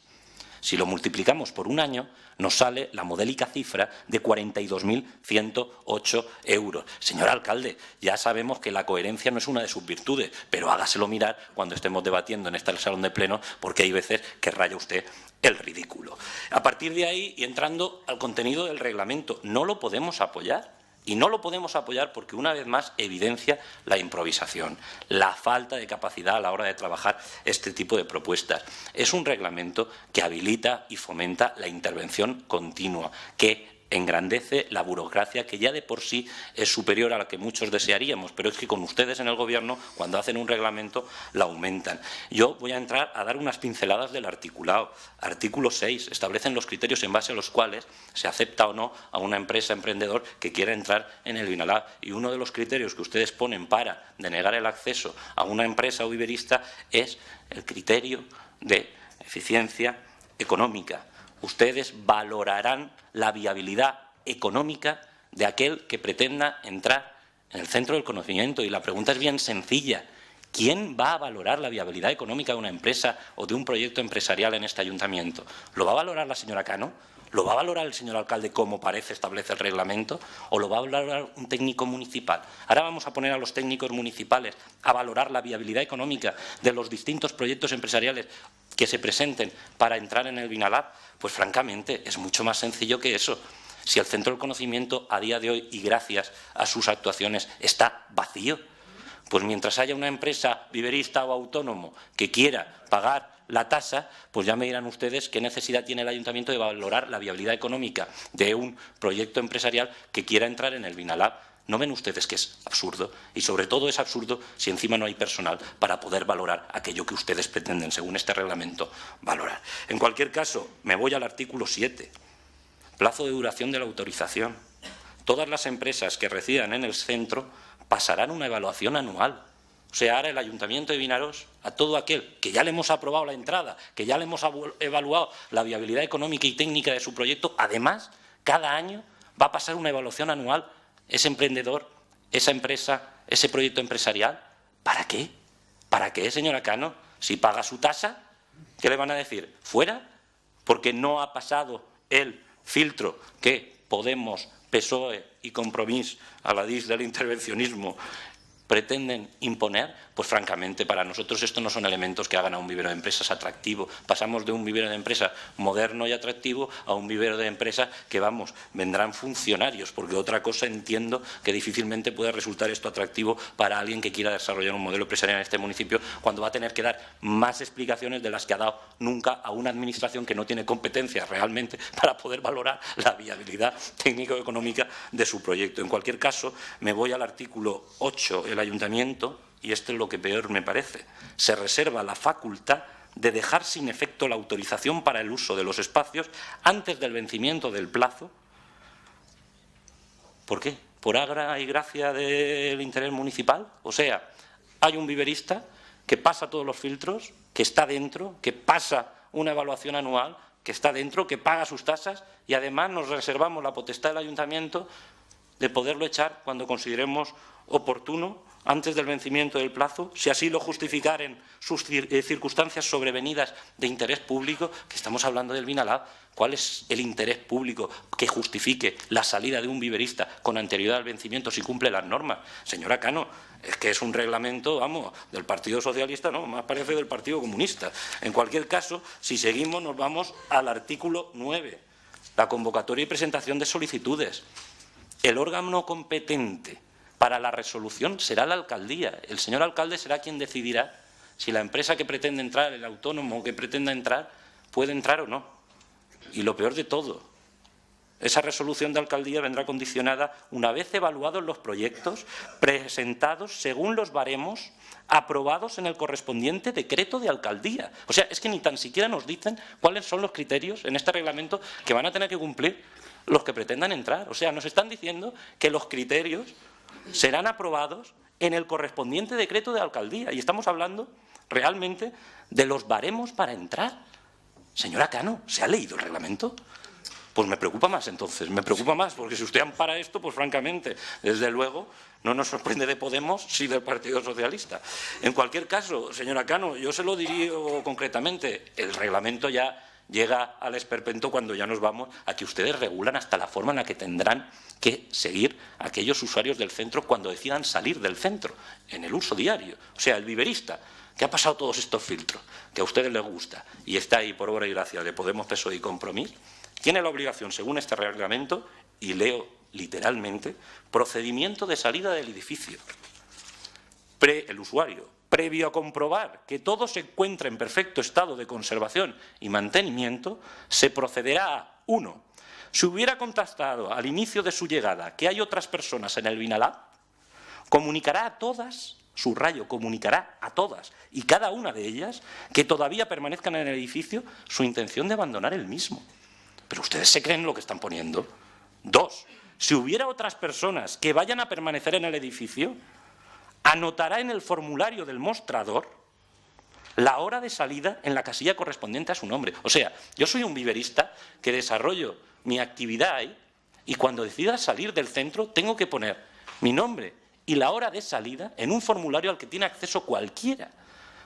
S6: si lo multiplicamos por un año, nos sale la modélica cifra de 42.108 euros. Señor alcalde, ya sabemos que la coherencia no es una de sus virtudes, pero hágaselo mirar cuando estemos debatiendo en este salón de pleno, porque hay veces que raya usted el ridículo. A partir de ahí, y entrando al contenido del reglamento, no lo podemos apoyar. Y no lo podemos apoyar porque, una vez más, evidencia la improvisación, la falta de capacidad a la hora de trabajar este tipo de propuestas. Es un reglamento que habilita y fomenta la intervención continua, que engrandece la burocracia, que ya de por sí es superior a la que muchos desearíamos, pero es que con ustedes en el Gobierno, cuando hacen un reglamento, la aumentan. Yo voy a entrar a dar unas pinceladas del articulado. Artículo 6. Establecen los criterios en base a los cuales se acepta o no a una empresa emprendedor que quiera entrar en el Vinalab. Y uno de los criterios que ustedes ponen para denegar el acceso a una empresa viverista es el criterio de eficiencia económica. Ustedes valorarán la viabilidad económica de aquel que pretenda entrar en el centro del conocimiento. Y la pregunta es bien sencilla. ¿Quién va a valorar la viabilidad económica de una empresa o de un proyecto empresarial en este ayuntamiento? ¿Lo va a valorar la señora Cano? ¿Lo va a valorar el señor alcalde como parece establece el reglamento? ¿O lo va a valorar un técnico municipal? Ahora vamos a poner a los técnicos municipales a valorar la viabilidad económica de los distintos proyectos empresariales que se presenten para entrar en el Vinalab. Pues francamente es mucho más sencillo que eso. Si el Centro del Conocimiento a día de hoy, y gracias a sus actuaciones, está vacío, pues mientras haya una empresa viverista o autónomo que quiera pagar la tasa, pues ya me dirán ustedes qué necesidad tiene el ayuntamiento de valorar la viabilidad económica de un proyecto empresarial que quiera entrar en el Vinalab. ¿No ven ustedes que es absurdo? Y sobre todo es absurdo si encima no hay personal para poder valorar aquello que ustedes pretenden, según este reglamento, valorar. En cualquier caso, me voy al artículo 7. Plazo de duración de la autorización. Todas las empresas que residan en el centro pasarán una evaluación anual. O sea, ahora el Ayuntamiento de Vinaròs, a todo aquel que ya le hemos aprobado la entrada, que ya le hemos evaluado la viabilidad económica y técnica de su proyecto, además, cada año va a pasar una evaluación anual. Ese emprendedor, esa empresa, ese proyecto empresarial, ¿para qué? ¿Para qué, señora Cano? Si paga su tasa, ¿qué le van a decir? ¿Fuera? Porque no ha pasado el filtro que Podemos, PSOE y Compromís, a la DIS del intervencionismo, pretenden imponer, pues francamente para nosotros estos no son elementos que hagan a un vivero de empresas atractivo. Pasamos de un vivero de empresas moderno y atractivo a un vivero de empresas que, vamos, vendrán funcionarios, porque otra cosa entiendo que difícilmente puede resultar esto atractivo para alguien que quiera desarrollar un modelo empresarial en este municipio, cuando va a tener que dar más explicaciones de las que ha dado nunca a una administración que no tiene competencias realmente para poder valorar la viabilidad técnico-económica de su proyecto. En cualquier caso, me voy al artículo 8, el ayuntamiento, y esto es lo que peor me parece, se reserva la facultad de dejar sin efecto la autorización para el uso de los espacios antes del vencimiento del plazo. ¿Por qué? ¿Por agra y gracia del interés municipal? O sea, hay un viverista que pasa todos los filtros, que está dentro, que pasa una evaluación anual, que está dentro, que paga sus tasas, y además nos reservamos la potestad del ayuntamiento de poderlo echar cuando consideremos oportuno, antes del vencimiento del plazo, si así lo justificaren sus circunstancias sobrevenidas de interés público, que estamos hablando del Vinalab. ¿Cuál es el interés público que justifique la salida de un viverista con anterioridad al vencimiento si cumple las normas? Señora Cano, es que es un reglamento, vamos, del Partido Socialista, no, más parece del Partido Comunista. En cualquier caso, si seguimos, nos vamos al artículo 9, la convocatoria y presentación de solicitudes. El órgano competente para la resolución será la alcaldía. El señor alcalde será quien decidirá si la empresa que pretende entrar, el autónomo que pretenda entrar, puede entrar o no. Y lo peor de todo, esa resolución de alcaldía vendrá condicionada una vez evaluados los proyectos presentados según los baremos aprobados en el correspondiente decreto de alcaldía. O sea, es que ni tan siquiera nos dicen cuáles son los criterios en este reglamento que van a tener que cumplir los que pretendan entrar. O sea, nos están diciendo que los criterios serán aprobados en el correspondiente decreto de alcaldía. Y estamos hablando realmente de los baremos para entrar. Señora Cano, ¿se ha leído el reglamento? Pues me preocupa más entonces, me preocupa más, porque si usted ampara esto, pues francamente, desde luego, no nos sorprende de Podemos, sí del Partido Socialista. En cualquier caso, señora Cano, yo se lo diría concretamente, el reglamento ya llega al esperpento cuando ya nos vamos a que ustedes regulan hasta la forma en la que tendrán que seguir aquellos usuarios del centro cuando decidan salir del centro, en el uso diario. O sea, el viverista, que ha pasado todos estos filtros, que a ustedes les gusta, y está ahí por obra y gracia de Podemos, PSOE y Compromís, tiene la obligación, según este reglamento, y leo literalmente, procedimiento de salida del edificio. El usuario, previo a comprobar que todo se encuentra en perfecto estado de conservación y mantenimiento, se procederá a 1. Si hubiera contestado al inicio de su llegada que hay otras personas en el Vinalab, comunicará a todas, subrayo, comunicará a todas y cada una de ellas que todavía permanezcan en el edificio su intención de abandonar el mismo. Pero ustedes se creen lo que están poniendo. 2. Si hubiera otras personas que vayan a permanecer en el edificio, anotará en el formulario del mostrador la hora de salida en la casilla correspondiente a su nombre. O sea, yo soy un viverista que desarrollo mi actividad ahí y cuando decida salir del centro tengo que poner mi nombre y la hora de salida en un formulario al que tiene acceso cualquiera.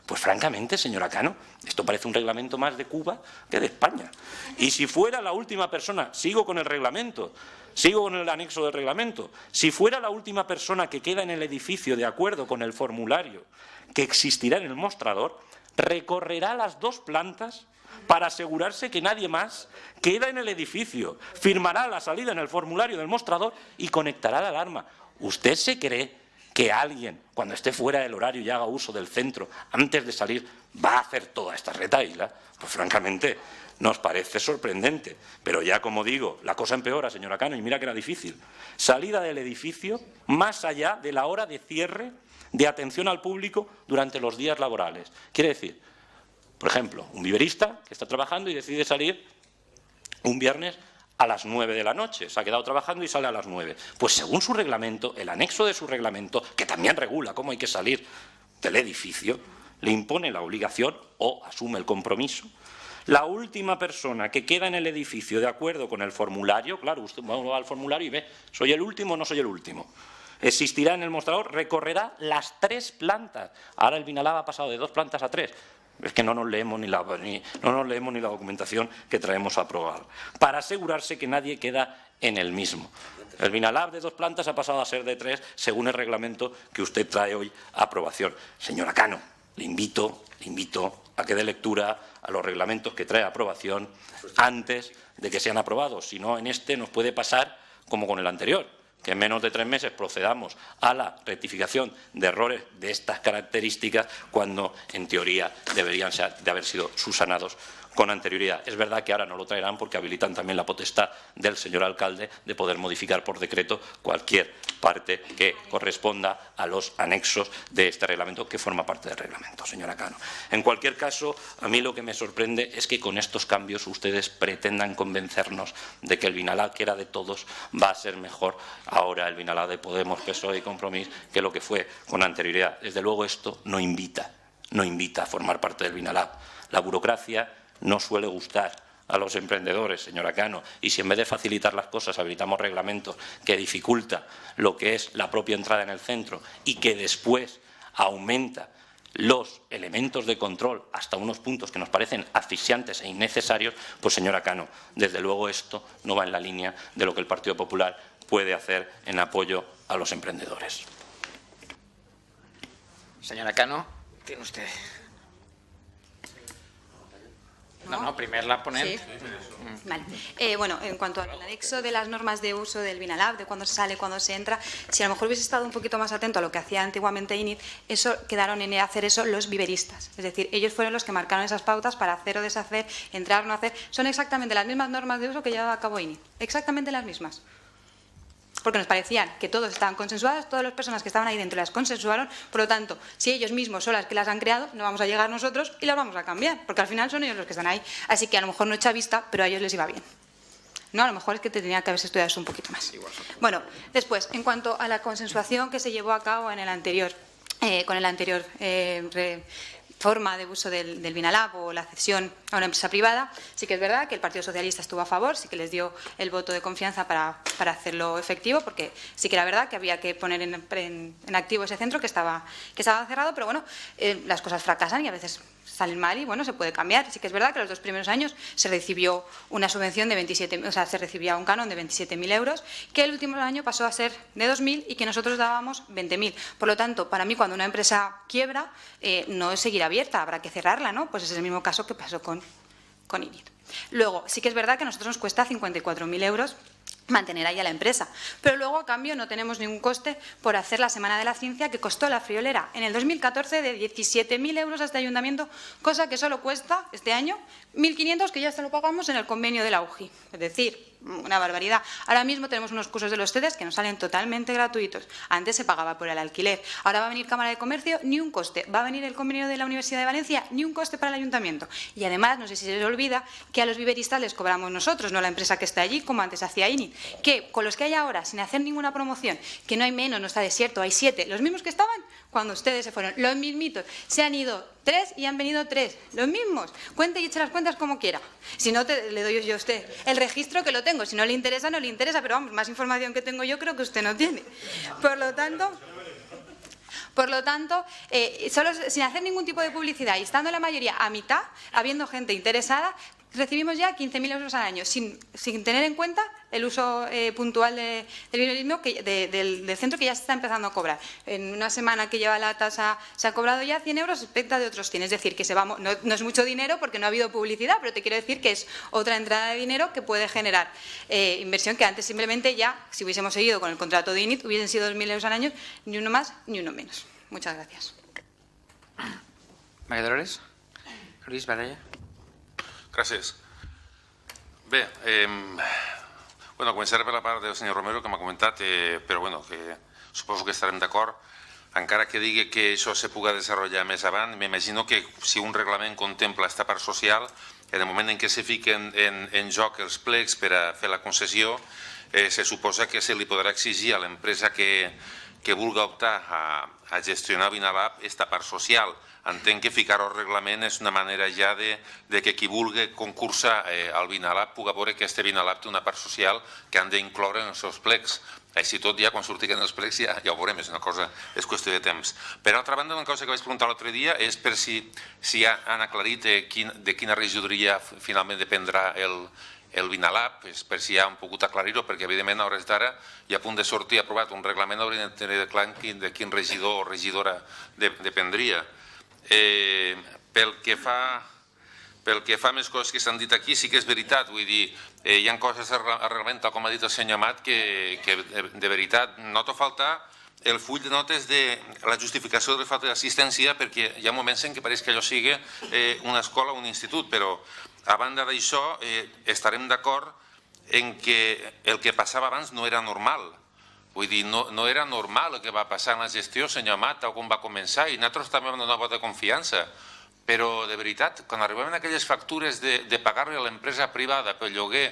S6: Pues francamente, señora Cano, esto parece un reglamento más de Cuba que de España. Y si fuera la última persona, sigo con el reglamento, sigo con el anexo del reglamento, si fuera la última persona que queda en el edificio de acuerdo con el formulario que existirá en el mostrador, recorrerá las 2 plantas para asegurarse que nadie más queda en el edificio, firmará la salida en el formulario del mostrador y conectará la alarma. ¿Usted se cree que alguien, cuando esté fuera del horario y haga uso del centro, antes de salir, va a hacer toda esta retahíla? Pues francamente, nos parece sorprendente. Pero ya, como digo, la cosa empeora, señora Cano, y mira que era difícil. Salida del edificio más allá de la hora de cierre de atención al público durante los días laborales. Quiere decir, por ejemplo, un viverista que está trabajando y decide salir un viernes a las 9 de la noche, se ha quedado trabajando y sale a las 9. Pues según su reglamento, el anexo de su reglamento, que también regula cómo hay que salir del edificio, le impone la obligación o asume el compromiso. La última persona que queda en el edificio de acuerdo con el formulario, claro, usted va al formulario y ve, ¿soy el último o no soy el último? Existirá en el mostrador, recorrerá las 3 plantas. Ahora el Vinalab ha pasado de 2 plantas a 3. Es que no nos leemos ni la documentación que traemos a aprobar, para asegurarse que nadie queda en el mismo. El Vinalab de 2 plantas ha pasado a ser de 3 según el reglamento que usted trae hoy a aprobación. Señora Cano, le invito a que dé lectura a los reglamentos que trae a aprobación antes de que sean aprobados. Si no, en este nos puede pasar como con el anterior, que en menos de 3 meses procedamos a la rectificación de errores de estas características cuando, en teoría, deberían de haber sido subsanados con anterioridad. Es verdad que ahora no lo traerán porque habilitan también la potestad del señor alcalde de poder modificar por decreto cualquier parte que corresponda a los anexos de este reglamento, que forma parte del reglamento, señora Cano. En cualquier caso, a mí lo que me sorprende es que con estos cambios ustedes pretendan convencernos de que el Vinalab, que era de todos, va a ser mejor ahora el Vinalab de Podemos, PSOE y Compromís que lo que fue con anterioridad. Desde luego esto no invita a formar parte del Vinalab. La burocracia no suele gustar a los emprendedores, señora Cano, y si en vez de facilitar las cosas habilitamos reglamentos que dificulta lo que es la propia entrada en el centro y que después aumenta los elementos de control hasta unos puntos que nos parecen asfixiantes e innecesarios, pues señora Cano, desde luego esto no va en la línea de lo que el Partido Popular puede hacer en apoyo a los emprendedores.
S1: Señora Cano, tiene usted. No, primero la ponente.
S4: Sí. Vale. Bueno, en cuanto al anexo de las normas de uso del Vinalab, de cuándo se sale, cuándo se entra, si a lo mejor hubiese estado un poquito más atento a lo que hacía antiguamente INIT, eso quedaron en hacer eso los viveristas. Es decir, ellos fueron los que marcaron esas pautas para hacer o deshacer, entrar o no hacer. Son exactamente las mismas normas de uso que llevaba a cabo INIT. Exactamente las mismas. Porque nos parecían que todos estaban consensuados, todas las personas que estaban ahí dentro las consensuaron, por lo tanto, si ellos mismos son las que las han creado, no vamos a llegar nosotros y las vamos a cambiar, porque al final son ellos los que están ahí. Así que a lo mejor no echa vista, pero a ellos les iba bien. No, a lo mejor es que te tenía que haberse estudiado eso un poquito más. Bueno, después, en cuanto a la consensuación que se llevó a cabo en el anterior, con el anterior forma de uso del Vinalab o la cesión a una empresa privada, sí que es verdad que el Partido Socialista estuvo a favor, sí que les dio el voto de confianza para hacerlo efectivo, porque sí que era verdad que había que poner en activo ese centro que estaba cerrado, pero bueno, las cosas fracasan y a veces salen mal y bueno, se puede cambiar. Sí que es verdad que los 2 primeros años se recibió una subvención de 27, o sea, se recibía un canon de 27.000 euros, que el último año pasó a ser de 2.000 y que nosotros dábamos 20.000. Por lo tanto, para mí, cuando una empresa quiebra, no es seguir abierta, habrá que cerrarla, ¿no? Pues es el mismo caso que pasó con INIT. Luego, sí que es verdad que a nosotros nos cuesta 54.000 euros mantener ahí a la empresa, pero luego a cambio no tenemos ningún coste por hacer la Semana de la Ciencia, que costó la friolera en el 2014 de 17.000 euros a este ayuntamiento, cosa que solo cuesta este año 1.500, que ya se lo pagamos en el convenio de la UGI, es decir, una barbaridad. Ahora mismo tenemos unos cursos de los CEDES que nos salen totalmente gratuitos. Antes se pagaba por el alquiler. Ahora va a venir Cámara de Comercio, ni un coste. Va a venir el convenio de la Universidad de Valencia, ni un coste para el ayuntamiento. Y además, no sé si se les olvida que a los viveristas les cobramos nosotros, no la empresa que está allí, como antes hacía INIT. Que con los que hay ahora, sin hacer ninguna promoción, que no hay menos, no está desierto, hay 7, los mismos que estaban cuando ustedes se fueron, los mismitos. Se han ido 3 y han venido 3, los mismos. Cuente y eche las cuentas como quiera. Si no, le doy yo a usted el registro, que lo tengo. Si no le interesa, no le interesa, pero vamos, más información que tengo yo creo que usted no tiene. Por lo tanto, solo sin hacer ningún tipo de publicidad y estando la mayoría a mitad, habiendo gente interesada, recibimos ya 15.000 euros al año, sin tener en cuenta el uso puntual del viverismo del centro, que ya se está empezando a cobrar. En una semana que lleva la tasa se ha cobrado ya 100 euros respecto de otros 100. Es decir, que no es mucho dinero porque no ha habido publicidad, pero te quiero decir que es otra entrada de dinero que puede generar inversión, que antes simplemente ya, si hubiésemos seguido con el contrato de INIT, hubiesen sido 2.000 euros al año, ni uno más ni uno menos. Muchas gracias.
S1: Maria Dolores? Lluís Baralla?
S5: Gràcies. Bé, començaré per la part del senyor Romero, que m'ha comentat, però que suposo que estarem d'acord. Encara que digui que això se pugui desenvolupar més avant, m'imagino que si un reglament contempla aquesta part social, en el moment en què se fiquen en joc els plecs per a fer la concessió, se suposa que se li podrà exigir a l'empresa que vulgui optar a gestionar el Vinalab esta part social. Entenc que ficar-ho al reglament és una manera ja de que qui vulgui concursar al Vinalab pugui veure que este Vinalab té una part social que han d'incloure en els seus plecs. Així tot, ja quan surtin els plecs ja ho veurem, és una cosa, és qüestió de temps. Per altra banda, una cosa que vaig preguntar l'altre dia és per si ja han aclarit de quina regidoria finalment dependrà el Vinalab, per si ja han pogut aclarir-ho, perquè evidentment a hores d'ara i a punt de sortir aprovat un reglament hauríem de tenir clar de quin regidor o regidora dependria. Pel que fa a més coses que s'han dit aquí, sí que és veritat, vull dir, hi ha coses al reglament, tal com ha dit el senyor Amat, que de veritat noto faltar el full de notes de la justificació de la falta d'assistència, perquè hi ha moments en què pareix que allò sigui una escola o un institut, però a banda d'això estarem d'acord en que el que passava abans no era normal. Vull dir, no era normal el que va passar en la gestió, senyor Amat, tal com va començar, i nosaltres també vam donar vot de confiança. Però, de veritat, quan arribaven aquelles factures de pagar-li a l'empresa privada pel lloguer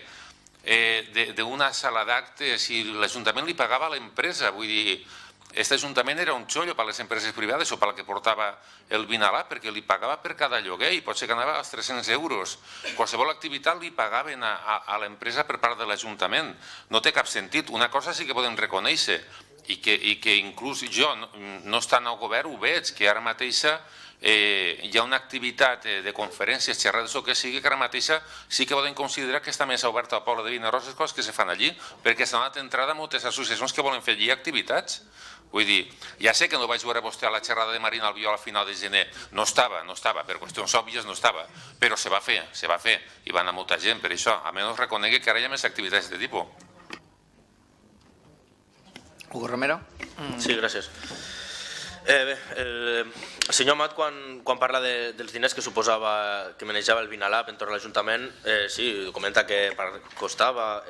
S5: d'una sala d'actes i l'Ajuntament li pagava a l'empresa, vull dir, aquest Ajuntament era un xollo per a les empreses privades o per la que portava el Vinalab, perquè li pagava per cada lloguer i pot ser que anava als 300 euros. Qualsevol activitat li pagaven a l'empresa per part de l'Ajuntament. No té cap sentit. Una cosa sí que podem reconèixer i que inclús jo, no estant al govern, ho veig, que ara mateixa hi ha una activitat de conferències, xerrades o que sigui, que ara mateixa sí que podem considerar que està més oberta al poble de Vinaròs les coses que se fan allí, perquè s'han donat entrada a moltes associacions que volen fer allí activitats. Vull dir, ja sé que no vaig veure vostè a la xerrada de Marina Albiol a final de gener, no estava, per qüestions òbvies no estava, però se va fer, i va anar molta gent per això, almenys reconegui que ara hi ha més activitats de tipus.
S1: Hugo Romero.
S8: Sí, gràcies. Bé, el senyor Amat, quan parla dels diners que suposava que manejava el Vinalab entorn a l'Ajuntament, sí, comenta que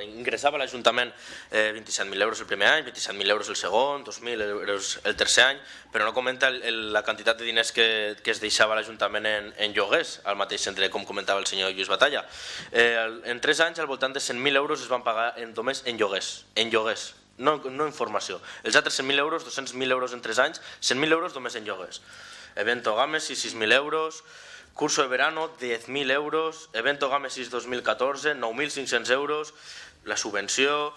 S8: ingressava a l'Ajuntament 27.000 euros el primer any, 27.000 euros el segon, 2.000 euros el tercer any, però no comenta la quantitat de diners que es deixava l'Ajuntament en lloguers, al mateix centre, com comentava el senyor Lluís Batalla. En 3 anys, al voltant de 100.000 euros es van pagar només en lloguers. No en formació. Els altres 100.000 euros, 200.000 euros en 3 anys, 100.000 euros només en lloguers. Evento Gámesis, 6.000 euros, curso de verano, 10.000 euros, Evento Gámesis 2014, 9.500 euros, la subvenció,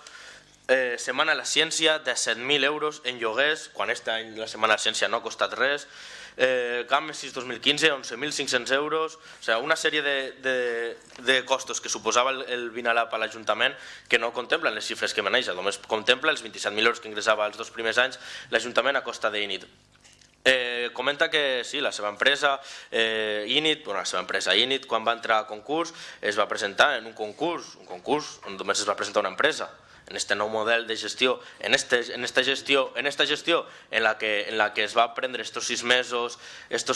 S8: Setmana de la Ciència, 17.000 euros en lloguers, quan aquest any la Setmana de la Ciència no ha costat res, Gámesis 2015, 11.500 euros, o sigui, una sèrie de costos que suposava el Vinalab a l'Ajuntament que no contemplen les xifres que maneja, només contempla els 27.000 euros que ingressava els 2 primers anys l'Ajuntament a costa d'Init. Comenta que sí, la seva empresa Init, quan va entrar a concurs, es va presentar en un concurs on només es va presentar una empresa. En este nou model de gestió, en esta gestió en la que es va prendre estos 6 mesos es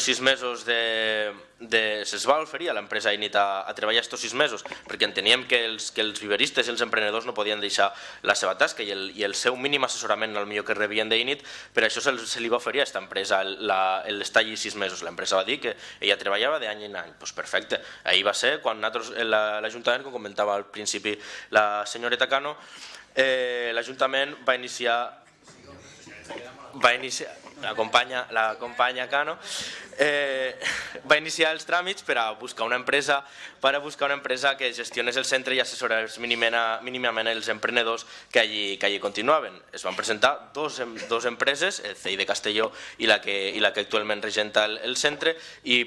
S8: va oferir a l'empresa Init a treballar estos 6 mesos, perquè enteníem que els viveristes i els emprenedors no podien deixar la seva tasca i el seu mínim assessorament al millor que rebien d'Init, per això se li va oferir a aquesta empresa l'estar allí 6 mesos. L'empresa va dir que ella treballava d'any en any. Doncs perfecte, ahir va ser quan l'Ajuntament, com comentava al principi la senyoreta Cano, l'Ajuntament va iniciar la companya Cano va iniciar els tràmits per a buscar una empresa que gestionés el centre i assessorés mínimament els emprenedors que allí continuaven. Es van presentar dos empreses, el CEI de Castelló i la que actualment regenta el centre, i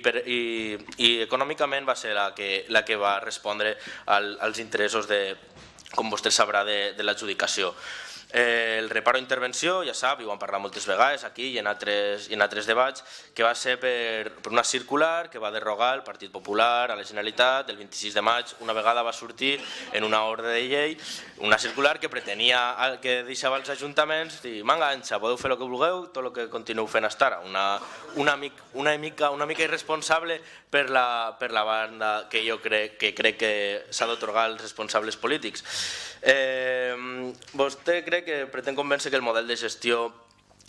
S8: econòmicament va ser la que va respondre als interessos, com vostè sabrà, de l'adjudicació. El reparo d'intervenció, ja sap, i ho hem parlat moltes vegades aquí i en altres debats, que va ser per una circular que va derogar el Partit Popular a la Generalitat el 26 de maig. Una vegada va sortir en una ordre de llei una circular que pretenia, que deixava als ajuntaments dir, m'enganxa, podeu fer el que vulgueu, tot el que continueu fent fins ara. Una mica irresponsable per la banda que jo crec que s'ha d'atorgar als responsables polítics. Vostè crec que pretén convèncer que el model de gestió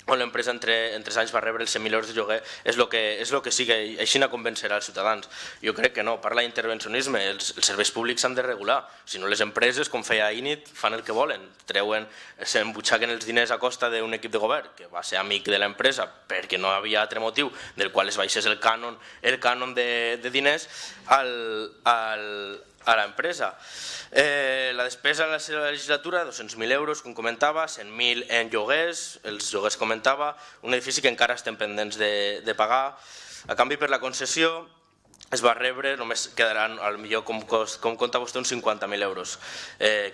S8: on l'empresa en 3 anys va rebre els 100.000 euros de lloguer és el que sigui, i així no convencerà els ciutadans. Jo crec que no, parla d'intervencionisme, els serveis públics s'han de regular, si no les empreses, com feia INIT, fan el que volen, s'embutxaquen els diners a costa d'un equip de govern que va ser amic de l'empresa perquè no havia altre motiu del qual es baixés el cànon de diners a l'empresa. La despesa en la seva legislatura, 200.000 euros, com comentava, 100.000 en lloguers, els lloguers comentava, un edifici que encara estem pendents de pagar. A canvi, per la concessió es va rebre, només quedaran, potser com compta vostè, uns 50.000 euros.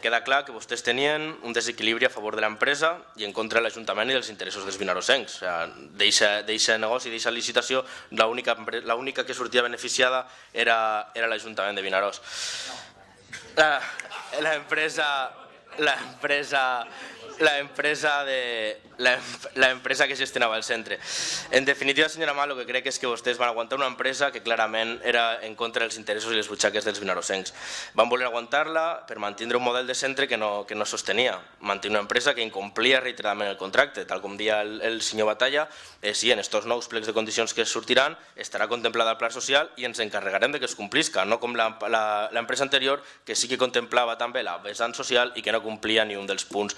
S8: Queda clar que vostès tenien un desequilibri a favor de l'empresa i en contra de l'Ajuntament i dels interessos dels vinarosencs. D'aquest negoci, d'aquesta licitació, l'única que sortia beneficiada era l'Ajuntament de Vinaròs. La empresa que gestionava el centre. En definitiva, senyora Mal, el que crec és que vostès van aguantar una empresa que clarament era en contra dels interessos i les butxaques dels vinarosencs. Van voler aguantar-la per mantenir un model de centre que no sostenia, mantenir una empresa que incomplia reiteradament el contracte. Tal com dia el senyor Batalla, sí, en aquests nous plecs de condicions que sortiran estarà contemplada el pla social i ens encarregarem de que es complisca, no com l'empresa anterior, que sí que contemplava també la vessant social i que no complia ni un dels punts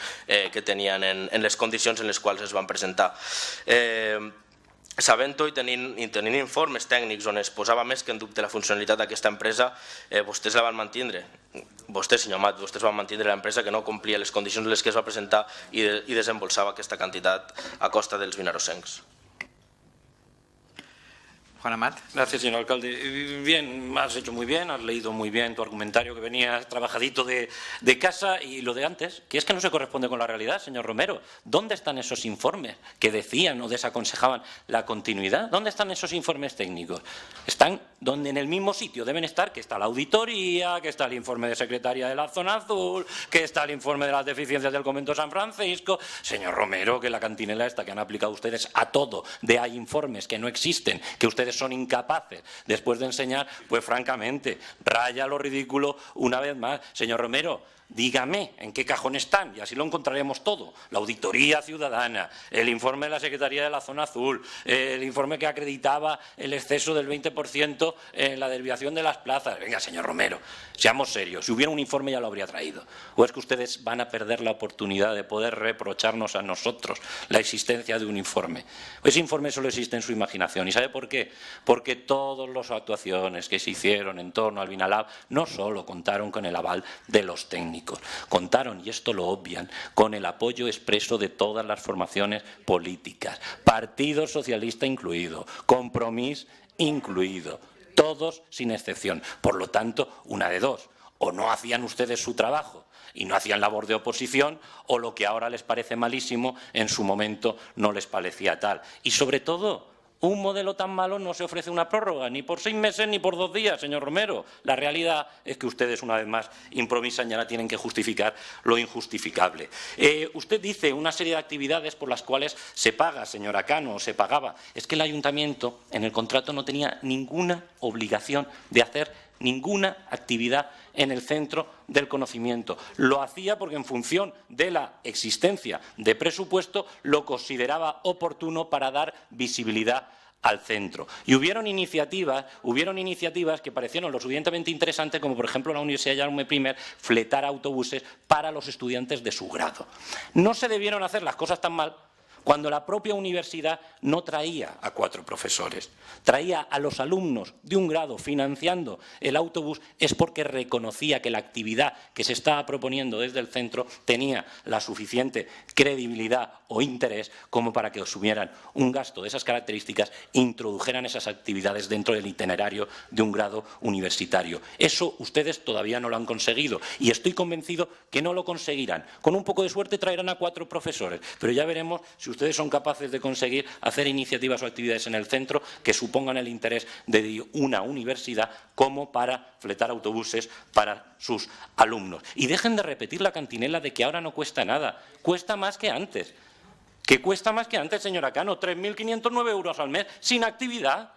S8: que tenien en les condicions en les quals es van presentar. Sabent-ho i tenint informes tècnics on es posava més que en dubte la funcionalitat d'aquesta empresa, vostès la van mantenir. Vostè, senyor Amat, vostès van mantenir l'empresa que no complia les condicions en les que es va presentar i desembolsava aquesta quantitat a costa dels vinarosencs.
S1: Juan Amat.
S6: Gracias, señor alcalde. Bien, has hecho muy bien, has leído muy bien tu argumentario que venía trabajadito de casa y lo de antes, que es que no se corresponde con la realidad, señor Romero. ¿Dónde están esos informes que decían o desaconsejaban la continuidad? ¿Dónde están esos informes técnicos? Están donde en el mismo sitio deben estar, que está la auditoría, que está el informe de secretaria de la zona azul, que está el informe de las deficiencias del convento San Francisco. Señor Romero, que la cantinela esta que han aplicado ustedes a todo, hay informes que no existen, que ustedes son incapaces después de enseñar, pues francamente, raya lo ridículo una vez más. Señor Romero, dígame en qué cajón están y así lo encontraremos todo. La auditoría ciudadana, el informe de la Secretaría de la Zona Azul, el informe que acreditaba el exceso del 20% en la desviación de las plazas. Venga, señor Romero, seamos serios. Si hubiera un informe ya lo habría traído. ¿O es que ustedes van a perder la oportunidad de poder reprocharnos a nosotros la existencia de un informe? Ese informe solo existe en su imaginación. ¿Y sabe por qué? Porque todas las actuaciones que se hicieron en torno al Vinalab no solo contaron con el aval de los técnicos, contaron, y esto lo obvian, con el apoyo expreso de todas las formaciones políticas, Partido Socialista incluido, Compromís incluido, todos sin excepción. Por lo tanto, una de dos, o no hacían ustedes su trabajo y no hacían labor de oposición, o lo que ahora les parece malísimo, en su momento no les parecía tal. Y sobre todo, un modelo tan malo no se ofrece una prórroga, ni por 6 meses ni por 2 días, señor Romero. La realidad es que ustedes, una vez más, improvisan y ahora tienen que justificar lo injustificable. Usted dice una serie de actividades por las cuales se paga, señora Cano, o se pagaba. Es que el ayuntamiento en el contrato no tenía ninguna obligación de hacer ninguna actividad en el centro del conocimiento. Lo hacía porque en función de la existencia de presupuesto lo consideraba oportuno para dar visibilidad al centro. Y hubieron iniciativas que parecieron lo suficientemente interesantes, como por ejemplo la Universidad Jaume I fletar autobuses para los estudiantes de su grado. No se debieron hacer las cosas tan mal cuando la propia universidad no traía a 4 profesores, traía a los alumnos de un grado financiando el autobús, es porque reconocía que la actividad que se estaba proponiendo desde el centro tenía la suficiente credibilidad o interés como para que asumieran un gasto de esas características e introdujeran esas actividades dentro del itinerario de un grado universitario. Eso ustedes todavía no lo han conseguido y estoy convencido que no lo conseguirán. Con un poco de suerte traerán a 4 profesores, pero ya veremos si ustedes son capaces de conseguir hacer iniciativas o actividades en el centro que supongan el interés de una universidad como para fletar autobuses para sus alumnos. Y dejen de repetir la cantinela de que ahora no cuesta nada, cuesta más que antes. ¿Qué cuesta más que antes, señora Cano? 3.509 euros al mes sin actividad.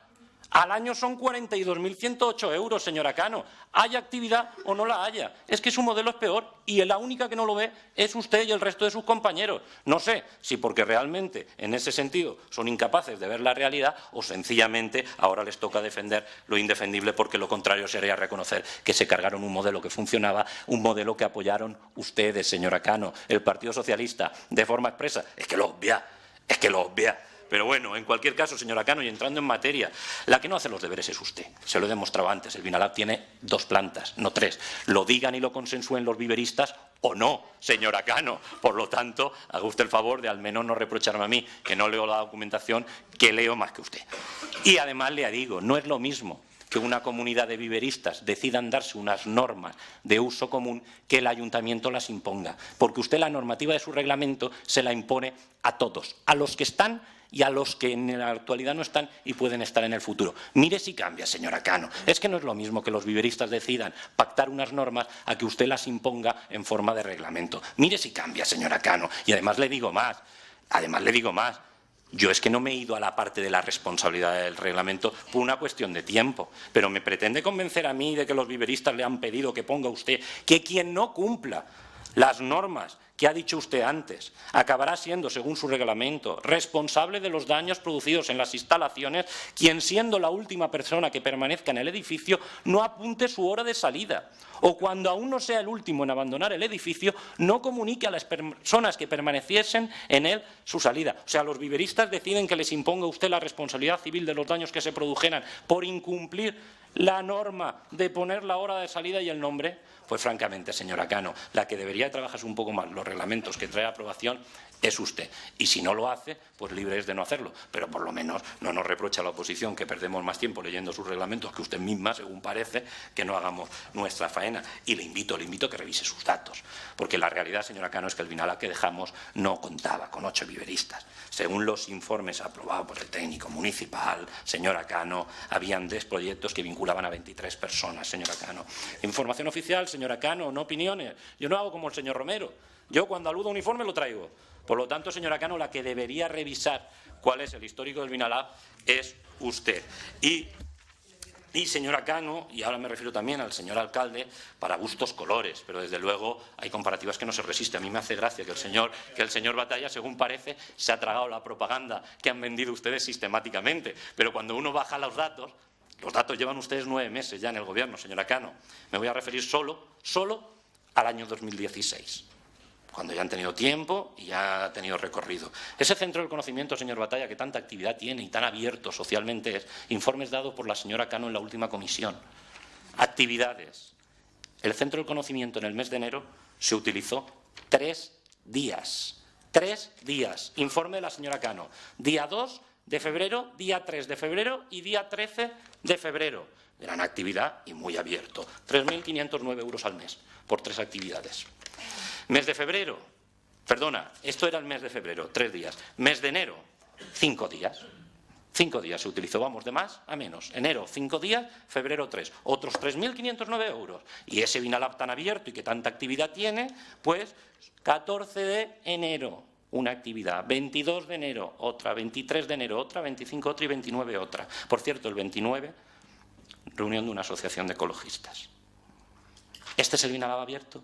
S6: Al año son 42.108 euros, señora Cano. Haya actividad o no la haya. Es que su modelo es peor y la única que no lo ve es usted y el resto de sus compañeros. No sé si porque realmente en ese sentido son incapaces de ver la realidad o sencillamente ahora les toca defender lo indefendible porque lo contrario sería reconocer que se cargaron un modelo que funcionaba, un modelo que apoyaron ustedes, señora Cano, el Partido Socialista, de forma expresa. Es que lo obvia. Pero bueno, en cualquier caso, señora Cano, y entrando en materia, la que no hace los deberes es usted. Se lo he demostrado antes. El Vinalab tiene 2 plantas, no 3. Lo digan y lo consensúen los viveristas o no, señora Cano. Por lo tanto, haga usted el favor de al menos no reprocharme a mí, que no leo la documentación, que leo más que usted. Y además le digo, no es lo mismo que una comunidad de viveristas decidan darse unas normas de uso común que el ayuntamiento las imponga. Porque usted la normativa de su reglamento se la impone a todos, a los que están y a los que en la actualidad no están y pueden estar en el futuro. Mire si cambia, señora Cano. Es que no es lo mismo que los viveristas decidan pactar unas normas a que usted las imponga en forma de reglamento. Mire si cambia, señora Cano. Y además le digo más. Yo es que no me he ido a la parte de la responsabilidad del reglamento por una cuestión de tiempo, pero me pretende convencer a mí de que los viveristas le han pedido que ponga usted que quien no cumpla las normas que ha dicho usted antes acabará siendo, según su reglamento, responsable de los daños producidos en las instalaciones, quien siendo la última persona que permanezca en el edificio no apunte su hora de salida, o cuando aún no sea el último en abandonar el edificio, no comunique a las personas que permaneciesen en él su salida. O sea, los viveristas deciden que les imponga usted la responsabilidad civil de los daños que se produjeran por incumplir la norma de poner la hora de salida y el nombre. Pues francamente, señora Cano, la que debería trabajarse un poco más los reglamentos que trae a aprobación es usted. Y si no lo hace, pues libre es de no hacerlo. Pero por lo menos no nos reprocha a la oposición que perdemos más tiempo leyendo sus reglamentos que usted misma, según parece, que no hagamos nuestra faena. Y le invito a que revise sus datos. Porque la realidad, señora Cano, es que el Vinalab que dejamos no contaba con 8 viveristas. Según los informes aprobados por el técnico municipal, señora Cano, habían 10 proyectos que vinculaban a 23 personas, señora Cano. Información oficial, señora Cano, no opiniones. Yo no hago como el señor Romero. Yo cuando aludo a un informe lo traigo. Por lo tanto, señora Cano, la que debería revisar cuál es el histórico del Vinalab es usted. Y señora Cano, y ahora me refiero también al señor alcalde, para gustos colores, pero desde luego hay comparativas que no se resisten. A mí me hace gracia que el señor Batalla, según parece, se ha tragado la propaganda que han vendido ustedes sistemáticamente. Pero cuando uno baja los datos llevan ustedes 9 meses ya en el gobierno, señora Cano. Me voy a referir solo al año 2016. Cuando ya han tenido tiempo y ya ha tenido recorrido. Ese centro del conocimiento, señor Batalla, que tanta actividad tiene y tan abierto socialmente es, informes dados por la señora Cano en la última comisión. Actividades. El centro del conocimiento en el mes de enero se utilizó 3 días. 3 días. Informe de la señora Cano. Día 2 de febrero, día 3 de febrero y día 13 de febrero. Gran actividad y muy abierto. 3.509 euros al mes por 3 actividades. Mes de febrero, esto era el mes de febrero, 3 días. Mes de enero, 5 días. 5 días se utilizó, vamos de más a menos. Enero, 5 días, febrero 3. Otros 3.509 euros. Y ese Vinalab tan abierto y que tanta actividad tiene, pues 14 de enero, una actividad. 22 de enero, otra. 23 de enero, otra. 25 otra y 29 otra. Por cierto, el 29, reunión de una asociación de ecologistas. ¿Este es el Vinalab abierto?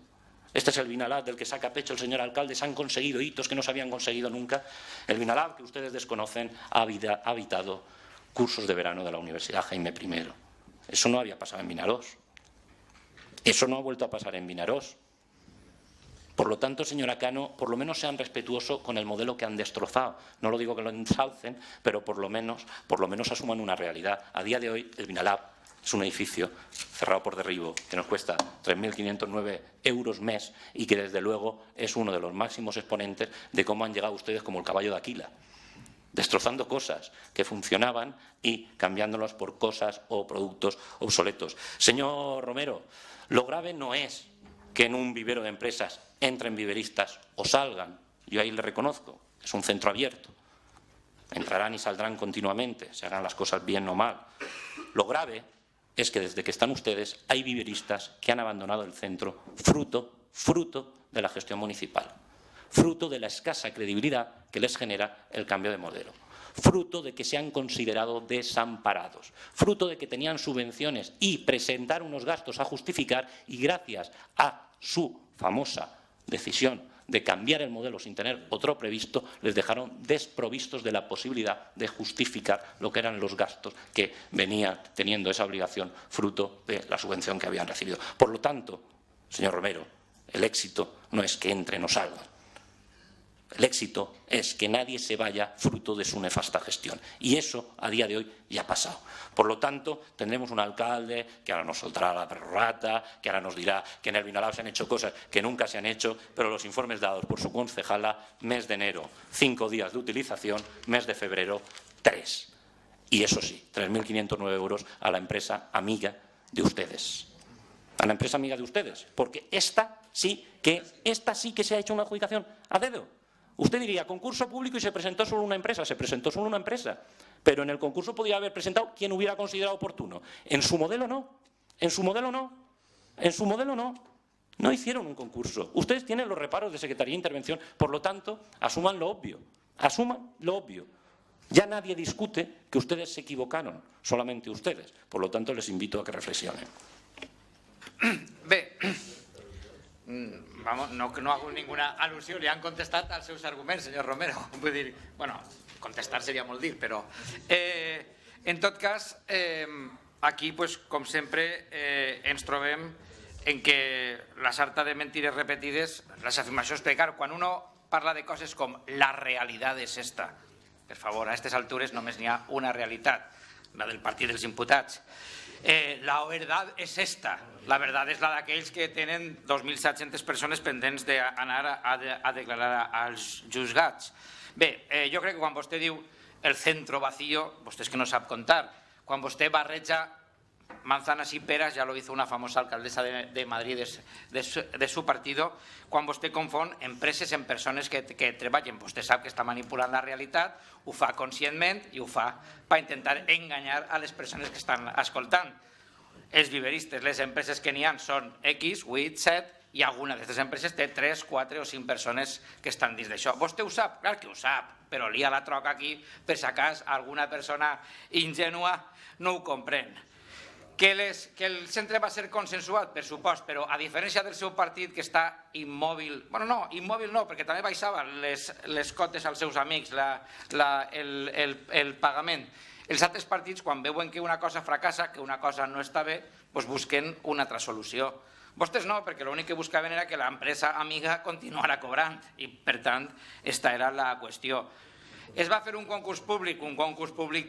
S6: Este es el Vinalab del que saca pecho el señor alcalde. Se han conseguido hitos que no se habían conseguido nunca. El Vinalab que ustedes desconocen ha habitado cursos de verano de la Universidad Jaime I. Eso no había pasado en Vinarós. Eso no ha vuelto a pasar en Vinarós. Por lo tanto, señora Cano, por lo menos sean respetuosos con el modelo que han destrozado. No lo digo que lo ensalcen, pero por lo menos asuman una realidad. A día de hoy, el Vinalab es un edificio cerrado por derribo que nos cuesta 3.509 euros mes y que desde luego es uno de los máximos exponentes de cómo han llegado ustedes como el caballo de Aquila, destrozando cosas que funcionaban y cambiándolas por cosas o productos obsoletos. Señor Romero, lo grave no es que en un vivero de empresas entren viveristas o salgan. Yo ahí le reconozco, es un centro abierto. Entrarán y saldrán continuamente, se hagan las cosas bien o mal. Lo grave es que desde que están ustedes hay viveristas que han abandonado el centro fruto de la gestión municipal, fruto de la escasa credibilidad que les genera el cambio de modelo, fruto de que se han considerado desamparados, fruto de que tenían subvenciones y presentaron unos gastos a justificar y gracias a su famosa decisión de cambiar el modelo sin tener otro previsto, les dejaron desprovistos de la posibilidad de justificar lo que eran los gastos que venían teniendo esa obligación fruto de la subvención que habían recibido. Por lo tanto, señor Romero, el éxito no es que entren o salgan. El éxito es que nadie se vaya fruto de su nefasta gestión. Y eso, a día de hoy, ya ha pasado. Por lo tanto, tendremos un alcalde que ahora nos soltará la prorrata, que ahora nos dirá que en el Vinalab se han hecho cosas que nunca se han hecho, pero los informes dados por su concejala, mes de enero, 5 días de utilización, mes de febrero, 3. Y eso sí, 3.509 euros a la empresa amiga de ustedes. A la empresa amiga de ustedes, porque esta sí que se ha hecho una adjudicación a dedo. Usted diría, concurso público y se presentó solo una empresa. Se presentó solo una empresa. Pero en el concurso podía haber presentado quien hubiera considerado oportuno. En su modelo no. En su modelo no. En su modelo no. No hicieron un concurso. Ustedes tienen los reparos de Secretaría de Intervención. Por lo tanto, asuman lo obvio. Asuman lo obvio. Ya nadie discute que ustedes se equivocaron. Solamente ustedes. Por lo tanto, les invito a que reflexionen.
S1: Bé, vamos, no hago ninguna al·lusió, li han contestat als seus arguments, senyor Romero. Vull dir, bueno, contestar seria molt dir, però... En tot cas, aquí, com sempre, ens trobem en que la sarta de mentides repetides, les afirmacions, perquè, clar, quan uno parla de coses com la realitat és esta, per favor, a aquestes altures només n'hi ha una realitat, la del partit dels imputats. La verdad es esta. La verdad es la d'aquells que tenen 2.700 persones pendents d'anar a declarar als juzgats. Bé, jo crec que quan vostè diu el centro vacío, vostè és que no sap contar. Quan vostè barreja manzanas y peras, ya lo hizo una famosa alcaldesa de Madrid de su partido, quan vostè confon empreses en persones que treballen. Vostè sap que està manipulant la realitat, ho fa conscientment i ho fa per intentar enganyar a les persones que estan escoltant. Els viveristes, les empreses que n'hi ha són X, 8, 7, i alguna d'aquestes empreses té 3, 4 o 5 persones que estan dins d'això. Vostè ho sap? Clar que ho sap, però lia la troca aquí per si acas alguna persona ingènua no ho comprèn. Que el centre va ser consensuat, per supost, però a diferència del seu partit que està immòbil, bueno, no, immòbil no, perquè també baixava les cotes als seus amics, el pagament. Els altres partits, quan veuen que una cosa fracassa, que una cosa no està bé, busquen una altra solució. Vostès no, perquè l'únic que buscaven era que l'empresa amiga continuara cobrant i, per tant, esta era la qüestió. Es va fer un concurs públic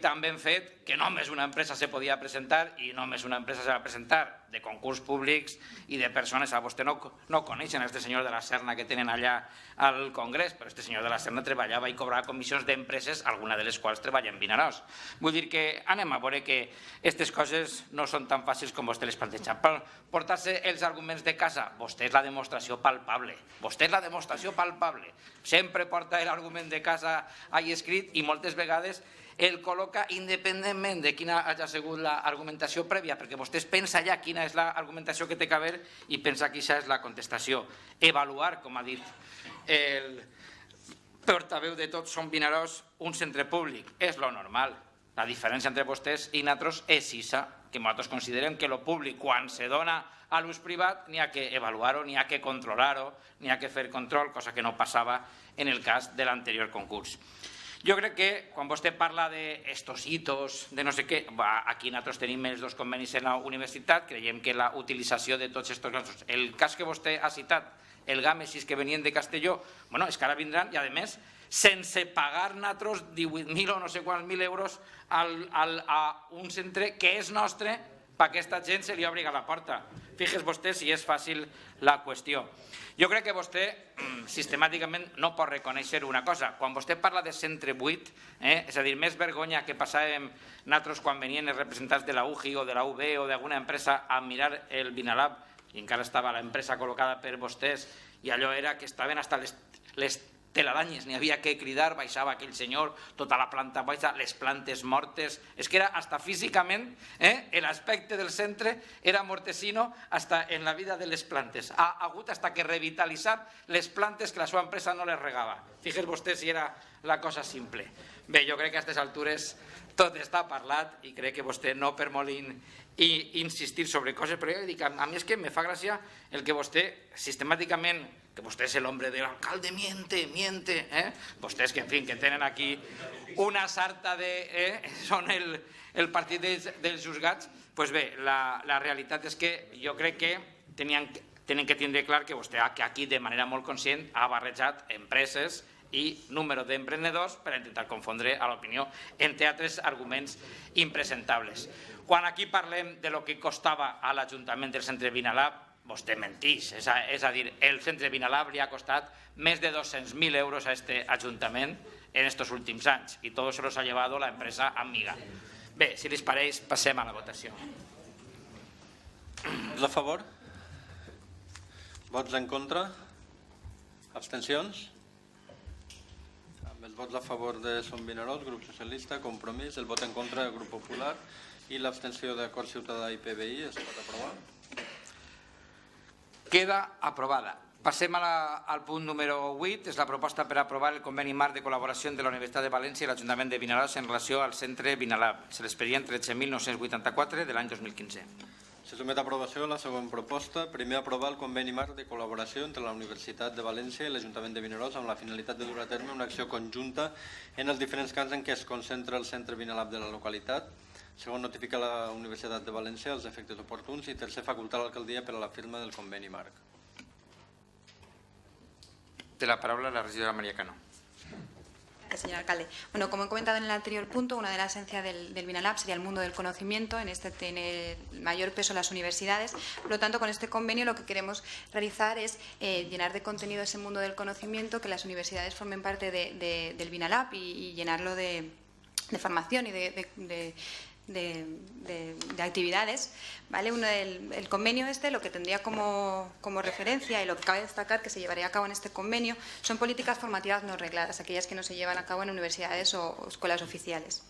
S1: tan ben fet que només una empresa se podia presentar i només una empresa se va presentar de concurs públics i de persones. A vostè no coneixen a este senyor de la Serna que tenen allà al Congrés, però este senyor de la Serna treballava i cobrava comissions d'empreses, alguna de les quals treballa en Vinaròs. Vull dir que anem a veure que aquestes coses no són tan fàcils com vostè les planteja. Per portar-se els arguments de casa, vostè és la demostració palpable. Vostè és la demostració palpable. Sempre porta l'argument de casa ahí escrit i moltes vegades el col·loca independentment de quina hagi sigut l'argumentació prèvia, perquè vostè pensa ja quina és l'argumentació que té que haver i pensa que això és la contestació. Avaluar, com ha dit el portaveu de Tots som Vinaròs, un centre públic és lo normal. La diferència entre vostès i nosaltres és això, que nosaltres considerem que lo públic, quan se dona a l'ús privat, n'hi ha que avaluar-ho, n'hi ha que controlar-ho, n'hi ha que fer control, cosa que no passava en el cas de l'anterior concurs. Jo crec que quan vostè parla d'estos hitos, de no sé què, aquí nosaltres tenim els dos convenis en la universitat, creiem que la utilització de tots aquests casos, el cas que vostè ha citat, el Gàmesis que venien de Castelló, bueno, és que ara vindran i a més sense pagar nosaltres 18.000 o no sé quants mil euros a un centre que és nostre per aquesta gent se li obri a la porta. Fixes vostè si és fàcil la qüestió. Jo crec que vostè sistemàticament no pot reconèixer una cosa. Quan vostè parla de centre buit, és a dir, més vergonya que passàvem nosaltres quan venien els representants de la UGI o de la UB o d'alguna empresa a mirar el Vinalab, i encara estava l'empresa col·locada per vostès, i allò era que estaven fins les telaranyes, n'hi havia que cridar, baixava aquell senyor, tota la planta baixa, les plantes mortes, és que era hasta físicament, l'aspecte del centre era mortecino hasta en la vida de les plantes. Ha hagut hasta que revitalitzar les plantes que la seva empresa no les regava. Fixeu vostè si era la cosa simple. Bé, jo crec que a aquestes altures tot està parlat i crec que vostè no per molt insistir sobre coses, però jo dic, a mi és que me fa gràcia el que vostè sistemàticament, que vostè és l'hombre de l'alcalde, miente, vostès que en fi, que tenen aquí una sarta de... són el partit dels juzgats, doncs bé, la realitat és que jo crec que tenen que tindre clar que vostè aquí de manera molt conscient ha barrejat empreses i número d'emprenedors per intentar confondre a l'opinió entre altres arguments impresentables. Quan aquí parlem de lo que costava a l'Ajuntament del centre Vinalab, vostè mentix, és a dir, el centre Vinalab li ha costat més de 200.000 euros a este Ajuntament en estos últims anys i tot se los ha llevado la empresa amiga. Bé, si les pareix, passem a la votació.
S2: Vots a favor? Vots en contra? Abstencions? Amb els vots a favor de Som Vinaròs, Grup Socialista, Compromís, el vot en contra del Grup Popular i l'abstenció d'Acord Ciutadà i PBI es pot aprovar.
S1: Queda aprovada. Passem al punt número 8, és la proposta per aprovar el conveni marc de col·laboració entre la Universitat de València i l'Ajuntament de Vinaròs en relació al centre Vinalab. Se l'expedient 13.984 de l'any 2015.
S2: Se sotmet a aprovació la següent proposta. Primer, aprovar el conveni marc de col·laboració entre la Universitat de València i l'Ajuntament de Vinaròs amb la finalitat de dur a terme una acció conjunta en els diferents camps en què es concentra el centre Vinalab de la localitat. Segon, notificar a la Universitat de València els efectes oportuns i tercer, facultar l'alcaldia per a la firma del conveni marc.
S1: Té la paraula la regidora María Cano.
S4: Señor alcalde. Bueno, como he comentado en el anterior punto, una de las esencias del Vinalab sería el mundo del conocimiento. En este tiene mayor peso las universidades. Por lo tanto, con este convenio lo que queremos realizar es llenar de contenido ese mundo del conocimiento, que las universidades formen parte del Vinalab y llenarlo de formación y de actividades, ¿vale? El convenio lo que tendría como referencia y lo que cabe destacar que se llevaría a cabo en este convenio son políticas formativas no regladas, aquellas que no se llevan a cabo en universidades o escuelas oficiales,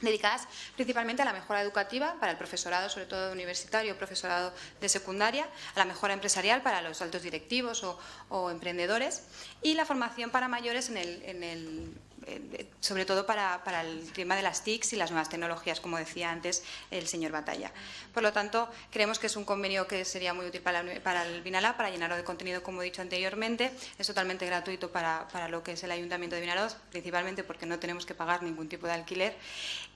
S4: dedicadas principalmente a la mejora educativa para el profesorado, sobre todo universitario, profesorado de secundaria, a la mejora empresarial para los altos directivos o emprendedores y la formación para mayores sobre todo para el tema de las TICs y las nuevas tecnologías, como decía antes el señor Batalla. Por lo tanto, creemos que es un convenio que sería muy útil para el Vinalab, para llenarlo de contenido, como he dicho anteriormente. Es totalmente gratuito para lo que es el Ayuntamiento de Vinaròs, principalmente porque no tenemos que pagar ningún tipo de alquiler.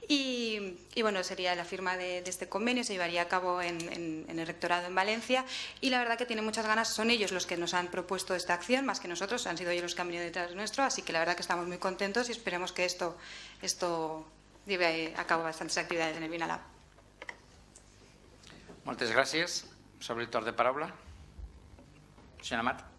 S4: Y bueno, sería la firma de este convenio, se llevaría a cabo en el rectorado en Valencia y la verdad que tiene muchas ganas, son ellos los que nos han propuesto esta acción, más que nosotros, han sido ellos los que han venido detrás nuestro, así que la verdad que estamos muy contentos y esperemos que esto lleve a cabo bastantes actividades en el Vinalab.
S1: Moltes gràcies. Sobre el torn de paraula. Señor Amat.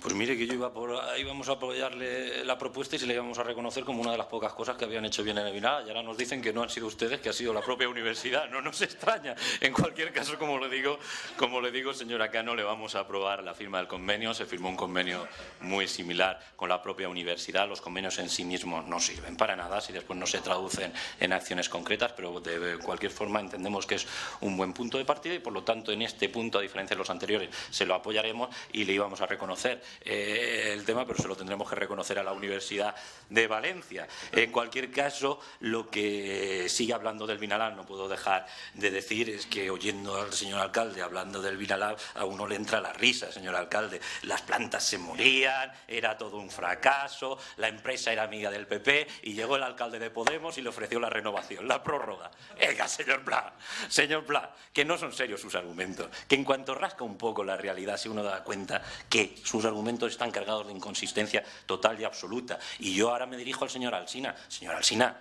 S6: Pues mire que íbamos a apoyarle la propuesta y se le íbamos a reconocer como una de las pocas cosas que habían hecho bien en el Vinalab. Y ahora nos dicen que no han sido ustedes, que ha sido la propia universidad. No nos extraña. En cualquier caso, como le digo, señora Cano, le vamos a aprobar la firma del convenio. Se firmó un convenio muy similar con la propia universidad. Los convenios en sí mismos no sirven para nada si después no se traducen en acciones concretas, pero de cualquier forma entendemos que es un buen punto de partida y por lo tanto en este punto, a diferencia de los anteriores, se lo apoyaremos y le íbamos a reconocer el tema, pero se lo tendremos que reconocer a la Universidad de Valencia. En cualquier caso, lo que sigue hablando del Vinalab, no puedo dejar de decir, es que oyendo al señor alcalde hablando del Vinalab, a uno le entra la risa, señor alcalde. Las plantas se morían, era todo un fracaso, la empresa era amiga del PP y llegó el alcalde de Podemos y le ofreció la renovación, la prórroga. Venga, señor Pla, que no son serios sus argumentos, que en cuanto rasca un poco la realidad se uno da cuenta que sus argumentos están cargados de inconsistencia total y absoluta. Y yo ahora me dirijo al señor Alsina. Señor Alsina,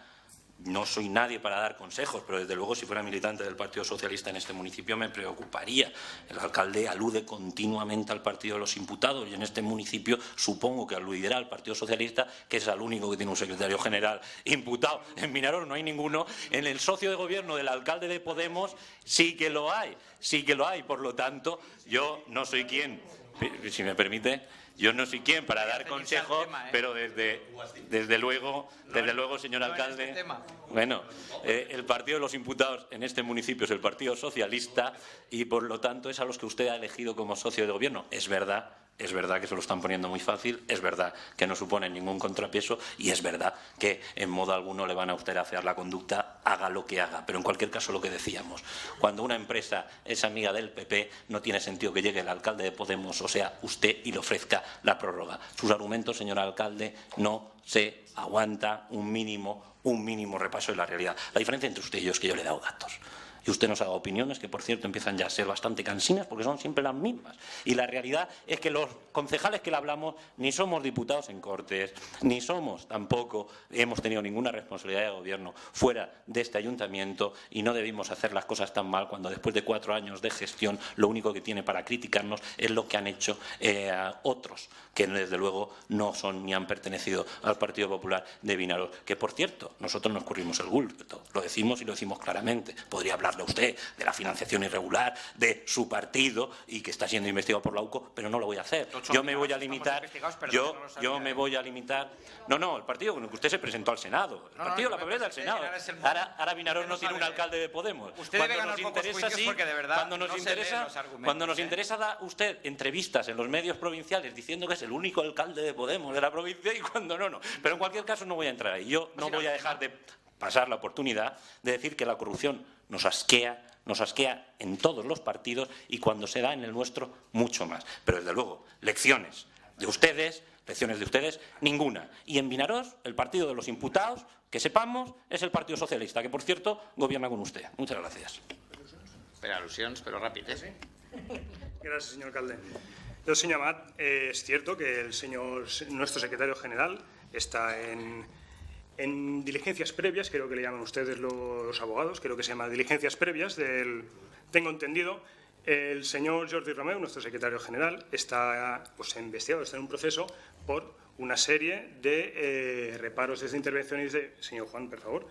S6: no soy nadie para dar consejos, pero desde luego si fuera militante del Partido Socialista en este municipio me preocuparía. El alcalde alude continuamente al Partido de los Imputados y en este municipio supongo que aludirá al Partido Socialista, que es el único que tiene un secretario general imputado. En Vinaròs no hay ninguno. En el socio de gobierno del alcalde de Podemos sí que lo hay. Por lo tanto, yo no soy quien, si me permite, Yo no soy quien para dar consejo, pero desde luego, señor alcalde, bueno, el partido de los imputados en este municipio es el Partido Socialista y por lo tanto es a los que usted ha elegido como socio de gobierno. Es verdad que se lo están poniendo muy fácil, es verdad que no suponen ningún contrapeso y es verdad que en modo alguno le van a usted a hacer la conducta, haga lo que haga. Pero en cualquier caso, lo que decíamos, cuando una empresa es amiga del PP, no tiene sentido que llegue el alcalde de Podemos, o sea, usted, y le ofrezca la prórroga. Sus argumentos, señor alcalde, no se aguanta un mínimo repaso de la realidad. La diferencia entre usted y yo es que yo le he dado datos. Y usted nos ha dado opiniones que, por cierto, empiezan ya a ser bastante cansinas porque son siempre las mismas. Y la realidad es que los concejales que le hablamos ni somos diputados en Cortes, ni somos tampoco, hemos tenido ninguna responsabilidad de gobierno fuera de este ayuntamiento y no debimos hacer las cosas tan mal cuando después de 4 años de gestión lo único que tiene para criticarnos es lo que han hecho otros, que desde luego no son ni han pertenecido al Partido Popular de Vinaròs. Que, por cierto, nosotros nos corrimos el bulto, lo decimos y lo decimos claramente. Podría hablarle a usted de la financiación irregular de su partido y que está siendo investigado por la UCO, pero no lo voy a hacer. Yo me voy a limitar. Yo me voy a limitar. No, el partido con el que usted se presentó al Senado. El partido de la papeleta del Senado. Ahora Vinaròs no tiene un alcalde de Podemos. Cuando nos interesa, sí. Cuando nos interesa, da usted entrevistas en los medios provinciales diciendo que es el único alcalde de Podemos de la provincia y cuando no. Pero en cualquier caso no voy a entrar ahí. Yo no voy a dejar de pasar la oportunidad de decir que la corrupción nos asquea en todos los partidos y cuando se da en el nuestro mucho más. Pero desde luego, lecciones de ustedes, ninguna. Y en Vinaròs, el partido de los imputados, que sepamos, es el Partido Socialista, que por cierto gobierna con usted. Muchas gracias.
S1: Per al·lusions, però ràpid, ¿eh?
S9: Gracias, señor alcalde. Yo, señor Amat, es cierto que nuestro secretario general está en diligencias previas, creo que le llaman ustedes los abogados, creo que se llama diligencias previas, tengo entendido. El señor Jordi Romeu, nuestro secretario general, está investigado, está en un proceso por una serie de reparos desde intervenciones señor Juan, por favor,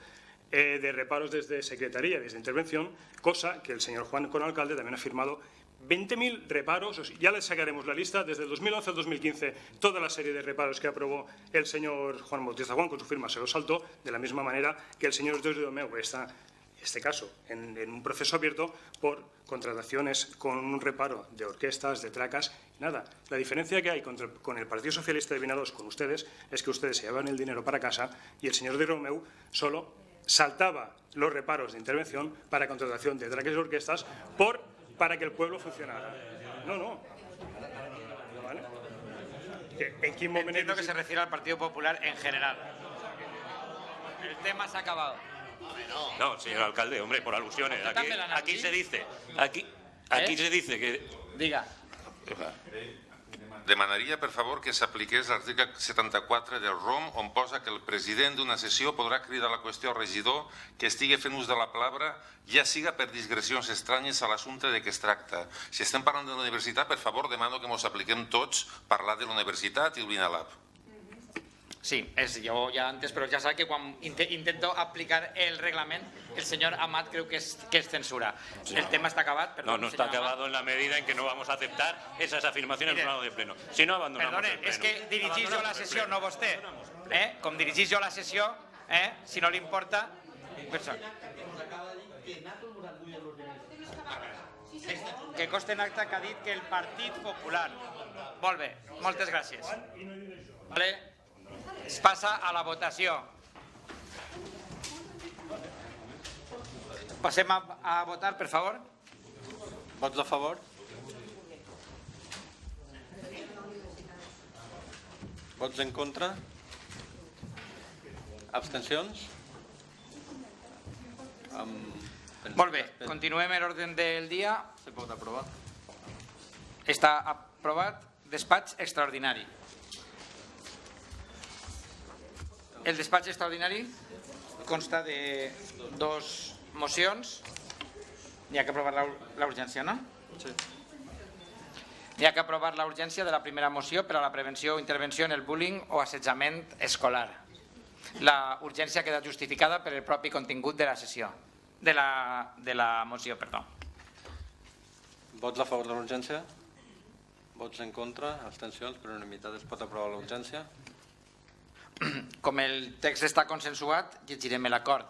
S9: de reparos desde Secretaría, desde intervención, cosa que el señor Juan, con alcalde, también ha firmado 20.000 reparos, ya les sacaremos la lista, desde el 2011 al 2015, toda la serie de reparos que aprobó el señor Juan Bautista Juan, con su firma se lo saltó, de la misma manera que el señor Jordi Romeu está, en este caso, en un proceso abierto por contrataciones con un reparo de orquestas, de tracas, nada. La diferencia que hay con el Partido Socialista de Vinaròs, con ustedes, es que ustedes se llevan el dinero para casa y el señor Jordi Romeu solo saltaba los reparos de intervención para contratación de tracas y orquestas para que el pueblo funcionara. No. ¿Vale? ¿En qué momento?
S1: Entiendo que se refiere al Partido Popular en general. El tema se ha acabado.
S6: No, señor alcalde, hombre, por alusiones. Aquí se dice que...
S1: Diga.
S5: Demanaria, per favor, que s'apliqués l'article 74 del ROM, on posa que el president d'una sessió podrà cridar la qüestió al regidor que estigui fent ús de la palabra, ja siga per digressions estranyes a l'assumpte de què es tracta. Si estem parlant de la universitat, per favor, demano que ens apliquem tots parlar de la universitat i el Vinalab.
S1: Sí, yo ya antes, pero ya sabe que cuando intento aplicar el reglamento, el señor Amat creo que es censura. El tema está acabado.
S6: No está acabado en la medida en que no vamos a aceptar esas afirmaciones en plano de pleno. Si no, abandonamos el pleno.
S1: Es que dirigís yo la sesión, no vostè. Com dirigís jo la sessió, si no li importa... Que conste en acta que ha dit que el Partit Popular... Molt bé, moltes gràcies. Vale. Es passa a la votació. Passem a votar, per favor.
S2: Vots a favor? Vots en contra? Abstencions?
S1: Molt bé, continuem l'ordre del dia.
S2: Se pot aprovar.
S1: Està aprovat despatx extraordinari. El despatx extraordinari consta de 2 mocions. Hi ha que aprovar la urgència, no?
S2: Sí.
S1: Hi ha que aprovar la urgència de la primera moció per a la prevenció o intervenció en el bullying o assetjament escolar. La urgència queda justificada per el propi contingut de la sessió, de la moció, perdó.
S2: Vots a favor de l'urgència? Vots en contra, abstencions, per unanimitat es pot aprovar la urgència.
S1: Com el text està consensuat, llegirem l'acord.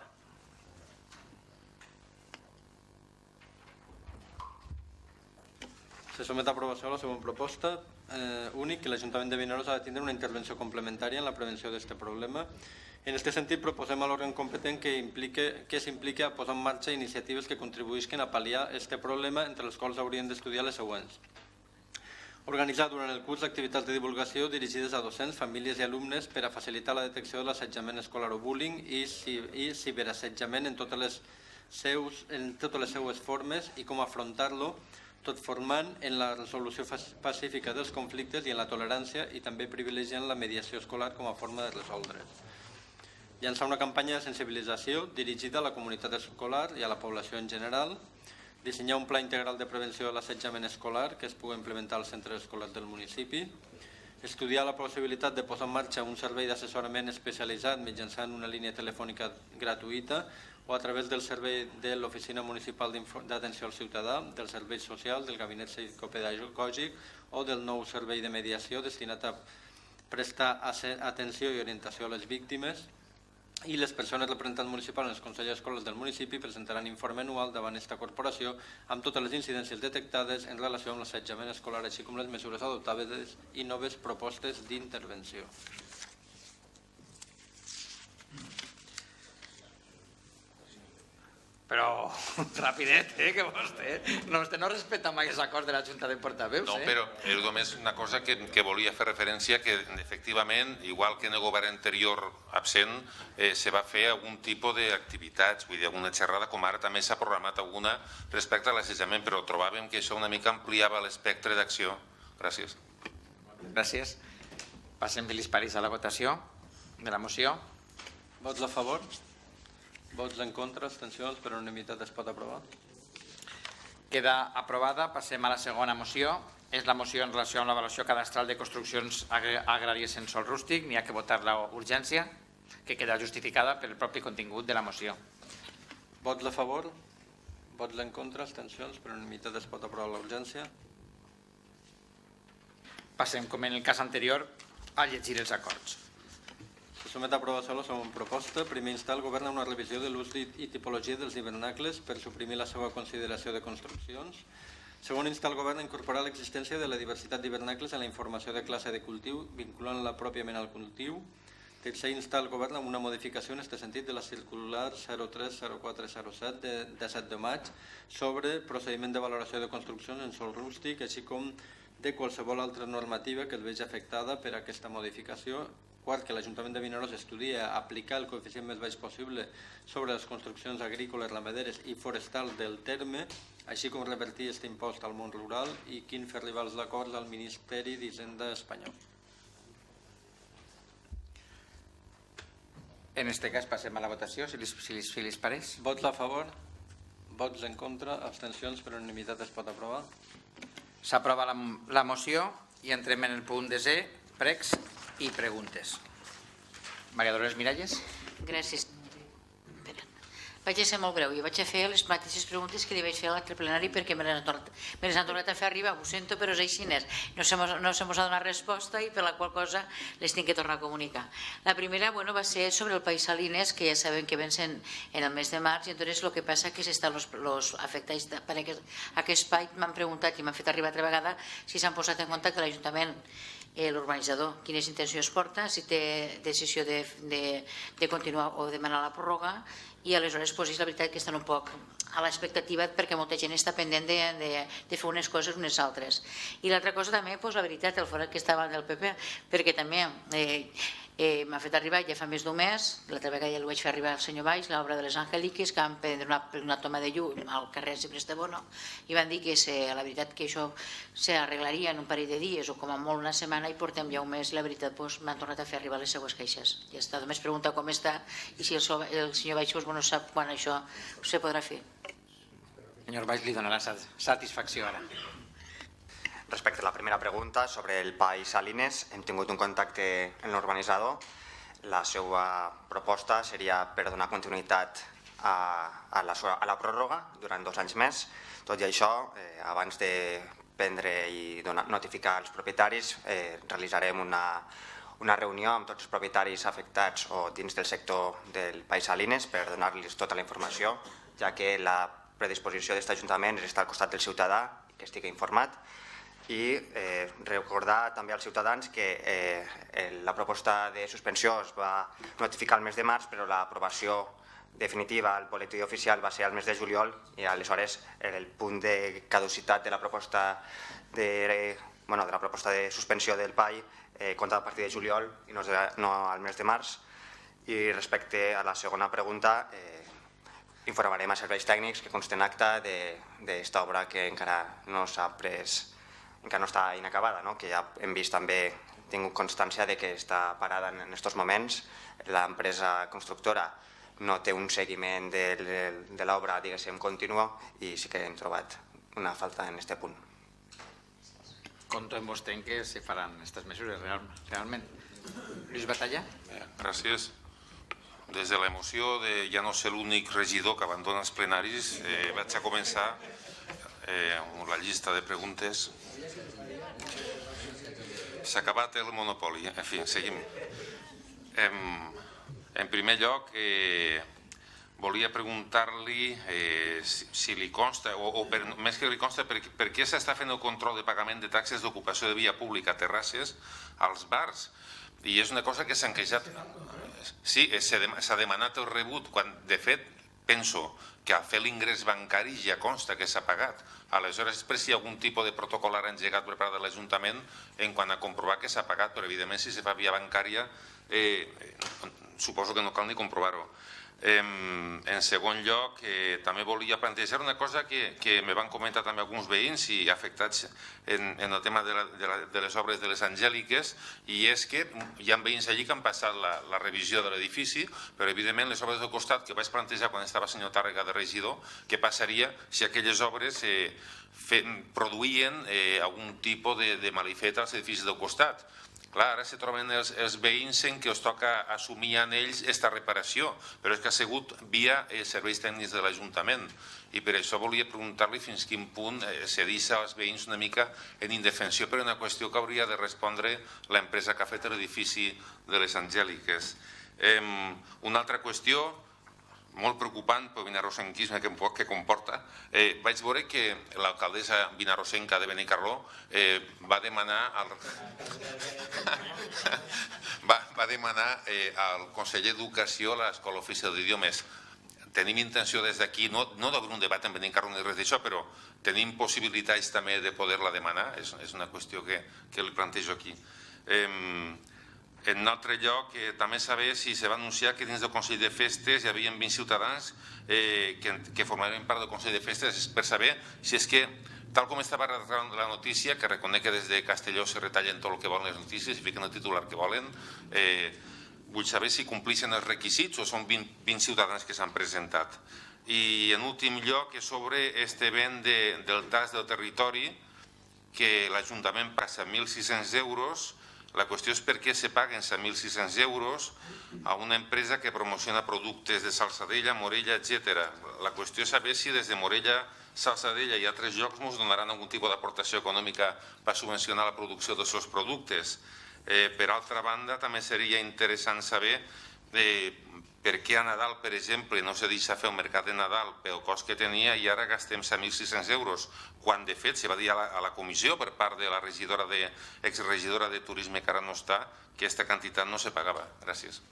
S2: Se somet a aprovació la següent proposta. Únic, que l'Ajuntament de Vinaròs ha de tindre una intervenció complementària en la prevenció d'aquest problema. En aquest sentit, proposem a l'òrgan competent que s'impliqui a posar en marxa iniciatives que contribuïsquen a pal·liar aquest problema, entre les quals haurien d'estudiar les següents. Organitzar durant el curs activitats de divulgació dirigides a docents, famílies i alumnes per a facilitar la detecció de l'assetjament escolar o bullying i ciberassetjament en totes les seues formes i com afrontar-lo, tot formant en la resolució pacífica dels conflictes i en la tolerància i també privilegiant la mediació escolar com a forma de resoldre's. Llançar una campanya de sensibilització dirigida a la comunitat escolar i a la població en general, dissenyar un pla integral de prevenció de l'assetjament escolar que es pugui implementar als centres escolars del municipi, estudiar la possibilitat de posar en marxa un servei d'assessorament especialitzat mitjançant una línia telefònica gratuïta o a través del servei de l'Oficina Municipal d'Atenció al Ciutadà, dels serveis socials, del Gabinet Psicopedagògic o del nou servei de mediació destinat a prestar atenció i orientació a les víctimes, i les persones representants municipals en els consells escolars del municipi presentaran informe anual davant aquesta corporació amb totes les incidències detectades en relació amb l'assetjament escolar, així com les mesures adoptades i noves propostes d'intervenció.
S1: Però rapidet, que vostè no respecta mai els acords de la Junta de Portaveus.
S5: No, però era només una cosa que volia fer referència, que efectivament, igual que en el govern anterior absent, se va fer algun tipus d'activitats, vull dir, alguna xerrada, com ara també s'ha programat alguna respecte a l'assetjament, però trobàvem que això una mica ampliava l'espectre d'acció. Gràcies.
S1: Gràcies. Passem Feliç París a la votació de la moció.
S2: Vots a favor? Vots en contra, abstencions, per unanimitat es pot aprovar.
S1: Queda aprovada. Passem a la segona moció. És la moció en relació amb l'avaluació cadastral de construccions agràries en sòl rústic. N'hi ha que votar la urgència, que queda justificada pel propi contingut de la moció.
S2: Vots a favor? Vots en contra, abstencions, per unanimitat es pot aprovar la urgència.
S1: Passem, com en el cas anterior, a llegir els acords.
S2: Se somet a aprovació la següent proposta. Primer, instar el govern a una revisió de l'ús i tipologia dels hivernacles per suprimir la seva consideració de construccions. Segon, instar el govern a incorporar l'existència de la diversitat d'hivernacles en la informació de classe de cultiu, vinculant-la pròpiament al cultiu. Tercer, instar el govern a una modificació en aquest sentit de la circular 030407 de 17 de maig sobre procediment de valoració de construccions en sòl rústic, així com de qualsevol altra normativa que es vegi afectada per aquesta modificació. Quart, que l'Ajuntament de Vinaròs estudia aplicar el coeficient més baix possible sobre les construccions agrícoles, ramaderes i forestals del terme, així com revertir aquest impost al món rural. I quin, fer arribar els acords al Ministeri d'Hisenda espanyol.
S1: En aquest cas passem a la votació, si les pareix.
S2: Vots a favor? Vots en contra? Abstencions, per unanimitat es pot aprovar.
S1: S'aprova la moció i entrem en el punt desè, pregs i preguntes. Maria Dolores Miralles.
S7: Gràcies. Vaig a ser molt breu i vaig a fer les mateixes preguntes que li vaig fer a l'altre plenari perquè me les han tornat a fer arribar. Ho sento, però és així. No se mos ha donat resposta i per la qual cosa les tinc que tornar a comunicar. La primera va ser sobre el País Salines, que ja sabem que vencen en el mes de març, i entonces lo que passa que s'estan los afectats per aquest espai. M'han preguntat i m'han fet arribar altra vegada si s'han posat en contacte l'Ajuntament, l'urbanitzador, quines intencions porta, si té decisió de continuar o demanar la pròrroga, i aleshores és la veritat que estan un poc a l'expectativa perquè molta gent està pendent de fer unes coses unes altres. I l'altra cosa també, la veritat, el forat que estava del PP, perquè també m'ha fet arribar ja fa més d'un mes, l'altra vegada ja el vaig fer arribar al senyor Valls, l'obra de les Angeliques, que van prendre una toma de llum al carrer Ciprés-de-Bono i van dir que la veritat que això s'arreglaria en un parell de dies o com a molt una setmana, i portem ja un mes i la veritat m'han tornat a fer arribar les seues queixes. Ja està, només pregunta com està i si el senyor Valls no sap quan això se podrà fer.
S1: El senyor Valls li donarà satisfacció ara.
S10: Respecte a la primera pregunta sobre el País Salines, hem tingut un contacte amb l'urbanitzador. La seva proposta seria per donar continuïtat a la pròrroga durant 2 anys més. Tot i això, abans de prendre i notificar als propietaris. Realitzarem una reunió amb tots els propietaris afectats o dins del sector del País Salines per donar-los tota la informació, ja que la predisposició d'aquest Ajuntament és estar al costat del ciutadà i que estigui informat. I recordar també als ciutadans que la proposta de suspensió es va notificar el mes de març, però l'aprovació definitiva al boletí oficial va ser al mes de juliol i aleshores el punt de caducitat de la proposta de suspensió del PAI compta a partir de juliol i no al mes de març. I respecte a la segona pregunta, informarem a serveis tècnics que consten acta d'esta obra que encara no s'ha pres, encara no està inacabada, que ja hem vist també, tingut constància de que està parada en aquests moments. L'empresa constructora no té un seguiment de l'obra, diguéssim, continu, i sí que hem trobat una falta en aquest punt.
S1: Conto amb vostè en què se faran aquestes mesures realment. Lluís Batalla.
S5: Gràcies. Des de l'emoció de ja no ser l'únic regidor que abandona els plenaris, vaig a començar amb la llista de preguntes. S'ha acabat el monopoli. En fi, seguim. En primer lloc, volia preguntar-li si li consta, o més que li consta, per què s'està fent el control de pagament de taxes d'ocupació de via pública a terrasses als bars. I és una cosa que s'ha enqueixat. Sí, s'ha demanat el rebut, quan de fet penso que a fer l'ingrés bancari ja consta que s'ha pagat. Aleshores, és per si hi ha algun tipus de protocol ara engegat per part de l'Ajuntament en quant a comprovar que s'ha pagat, però evidentment si se fa via bancària suposo que no cal ni comprovar-ho. En segon lloc, també volia plantejar una cosa que me van comentar també alguns veïns i afectats en el tema de les obres de les Angèliques, i és que hi ha veïns allí que han passat la revisió de l'edifici, però evidentment les obres del costat, que vaig plantejar quan estava el senyor Tàrrega de regidor, què passaria si aquelles obres produïen algun tipus de malifet als edificis del costat. Clar, ara se troben els veïns en què es toca assumir en ells aquesta reparació, però és que ha sigut via serveis tècnics de l'Ajuntament, i per això volia preguntar-li fins quin punt se deixa als veïns una mica en indefensió per una qüestió que hauria de respondre l'empresa que ha fet l'edifici de les Angèliques. Una altra qüestió molt preocupant pel vinarrosenquisme que comporta. Vaig veure que l'alcaldessa vinarrosenca de Benicarló va demanar al conseller d'Educació a l'Escola Oficial d'Idiomes. Tenim intenció des d'aquí, no d'obrir un debat en Benicarló ni res d'això, però tenim possibilitats també de poder-la demanar. És una qüestió que li plantejo aquí. En un altre lloc, també saber si se va anunciar que dins del Consell de Festes hi havia 20 ciutadans que formarien part del Consell de Festes, per saber si és que, tal com estava redactant la notícia, que reconec que des de Castelló se retallen tot el que volen les notícies i fiquen el titular que volen, vull saber si complixen els requisits o són 20 ciutadans que s'han presentat. I en últim lloc, és sobre este vent del tas del territori, que l'Ajuntament passa 1.600 euros. La qüestió és per què se paguen 1.600 euros a una empresa que promociona productes de Salsadella, Morella, etc. La qüestió és saber si des de Morella, Salsadella i altres llocs ens donaran algun tipus d'aportació econòmica per subvencionar la producció dels seus productes. Per altra banda, també seria interessant saber per què a Nadal, per exemple, no se deixa fer el mercat de Nadal pel cost que tenia i ara gastem 1.600 euros, quan de fet se va dir a la comissió per part de la exregidora de Turisme, que ara no està, que aquesta quantitat no se pagava. Gràcies.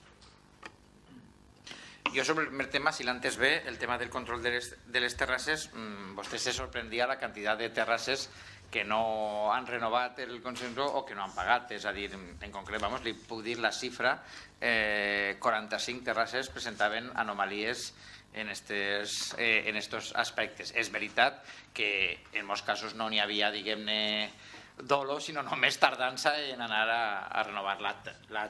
S1: Jo sobre el primer tema, si l'ha entès bé, el tema del control de les terrasses, vostè se sorprendia la quantitat de terrasses que no han renovat el consenso o que no han pagat, és a dir, en concret, li puc dir la xifra, 45 terrasses presentaven anomalies en estos aspectes. És veritat que en molts casos no n'hi havia, diguem-ne, dolo, sinó només tardança en anar a renovar la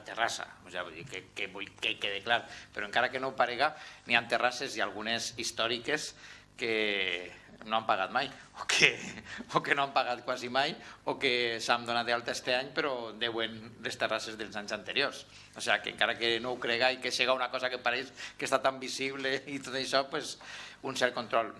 S1: terrassa. Vull dir que vull que quede clar, però encara que no ho parega, n'hi ha terrasses i algunes històriques que no han pagat mai, o que no han pagat quasi mai, o que s'han donat d'alta este any però deuen les terrasses dels anys anteriors. O sigui que encara que no ho crega i que siga una cosa que pareix que està tan visible i tot això, pues, un cert control.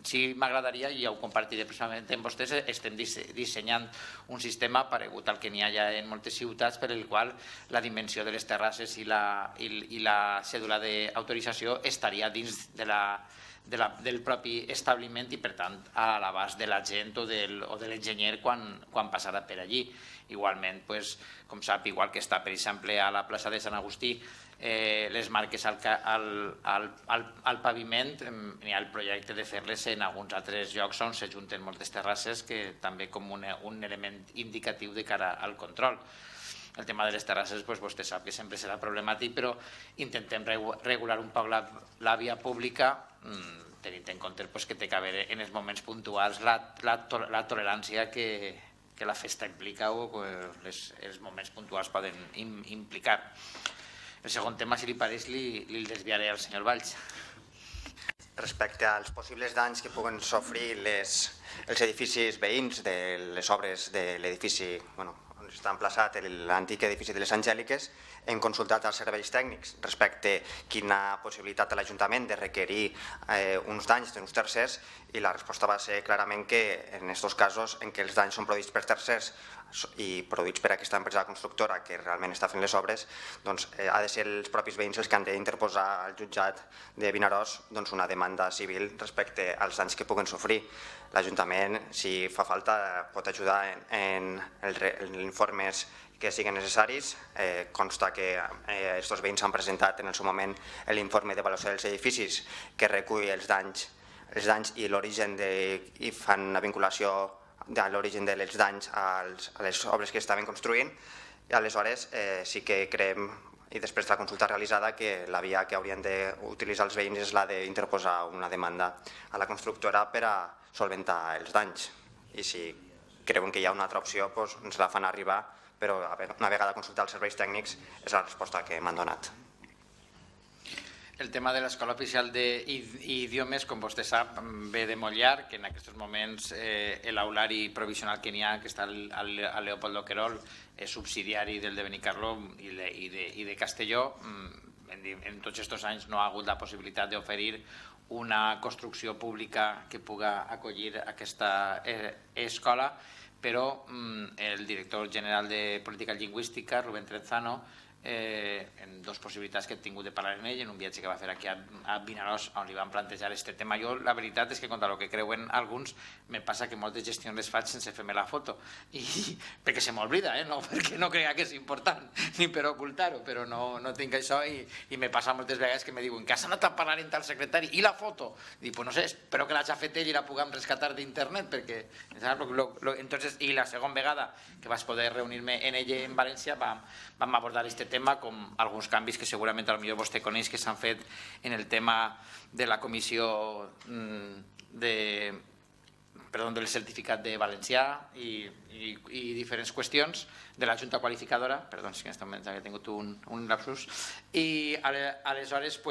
S1: Sí, m'agradaria, i ja ho compartiré personalment amb vostès, estem dissenyant un sistema paregut al que n'hi ha ja en moltes ciutats, per el qual la dimensió de les terrasses i la cèdula d'autorització estaria dins del propi establiment i, per tant, a l'abast de la gent o de l'enginyer quan passarà per allí. Igualment, com sap, igual que està, per exemple, a la plaça de Sant Agustí, les marques al paviment, hi ha el projecte de fer-les en alguns altres llocs on s'ajunten moltes terrasses, que també com un element indicatiu de cara al control. El tema de les terrasses, vostè sap que sempre serà problemàtic, però intentem regular un poc la via pública, tenint en compte que té que haver en els moments puntuals la tolerància que la festa implica o que els moments puntuals poden implicar. El segon tema, si li pareix, li desviaré al senyor Valls.
S10: Respecte als possibles danys que puguen sofrir els edificis veïns de les obres de l'edifici on està emplaçat l'antic edifici de les Angèliques, hem consultat els serveis tècnics respecte a quina possibilitat té l'Ajuntament de requerir uns danys d'uns tercers, i la resposta va ser clarament que en aquests casos en què els danys són produïts per tercers i produïts per aquesta empresa constructora que realment està fent les obres, doncs ha de ser els propis veïns els que han d'interposar al jutjat de Vinaròs una demanda civil respecte als danys que puguen sofrir. L'Ajuntament, si fa falta, pot ajudar en informes que siguin necessaris. Consta que aquests veïns han presentat en el seu moment l'informe d'avaluació dels edificis que recull els danys i l'origen i fan una vinculació de l'origen dels danys a les obres que estaven construint, i aleshores sí que creiem, i després de la consulta realitzada, que la via que haurien d'utilitzar els veïns és la d'interposar una demanda a la constructora per a solventar els danys, i si creuen que hi ha una altra opció ens la fan arribar, però una vegada consultar els serveis tècnics és la resposta que m'han donat.
S1: El tema de l'Escola Oficial d'Idiomes, com vostè sap, ve de molt llarg, que en aquests moments l'aulari provisional que n'hi ha, que està al Leopoldo Querol, és subsidiari del de Benicarló i de Castelló. En tots aquests anys no ha hagut la possibilitat d'oferir una construcció pública que puga acollir aquesta escola, però el director general de Política Lingüística, Rubén Trenzano, en dues possibilitats que he tingut de parlar amb ell, en un viatge que va fer aquí a Vinaròs, on li van plantejar aquest tema. Jo, la veritat és que contra el que creuen alguns, me passa que moltes gestions les faig sense fer-me la foto, perquè se m'oblida, no perquè no crega que és important, ni per ocultar-ho, però no tinc això, i me passa moltes vegades que me diuen que has anat a parlar amb tal secretari, i la foto? Dic, pues no sé, espero que l'hagi fet ell i la puguem rescatar d'internet, perquè... I la segona vegada que vaig poder reunir-me en ell en València vam abordar aquest tema, com alguns canvis que segurament potser vostè coneix que s'han fet en el tema de la comissió del certificat de valencià i diferents qüestions de la Junta Qualificadora, perdó, si en aquest moment he tingut un lapsus, i aleshores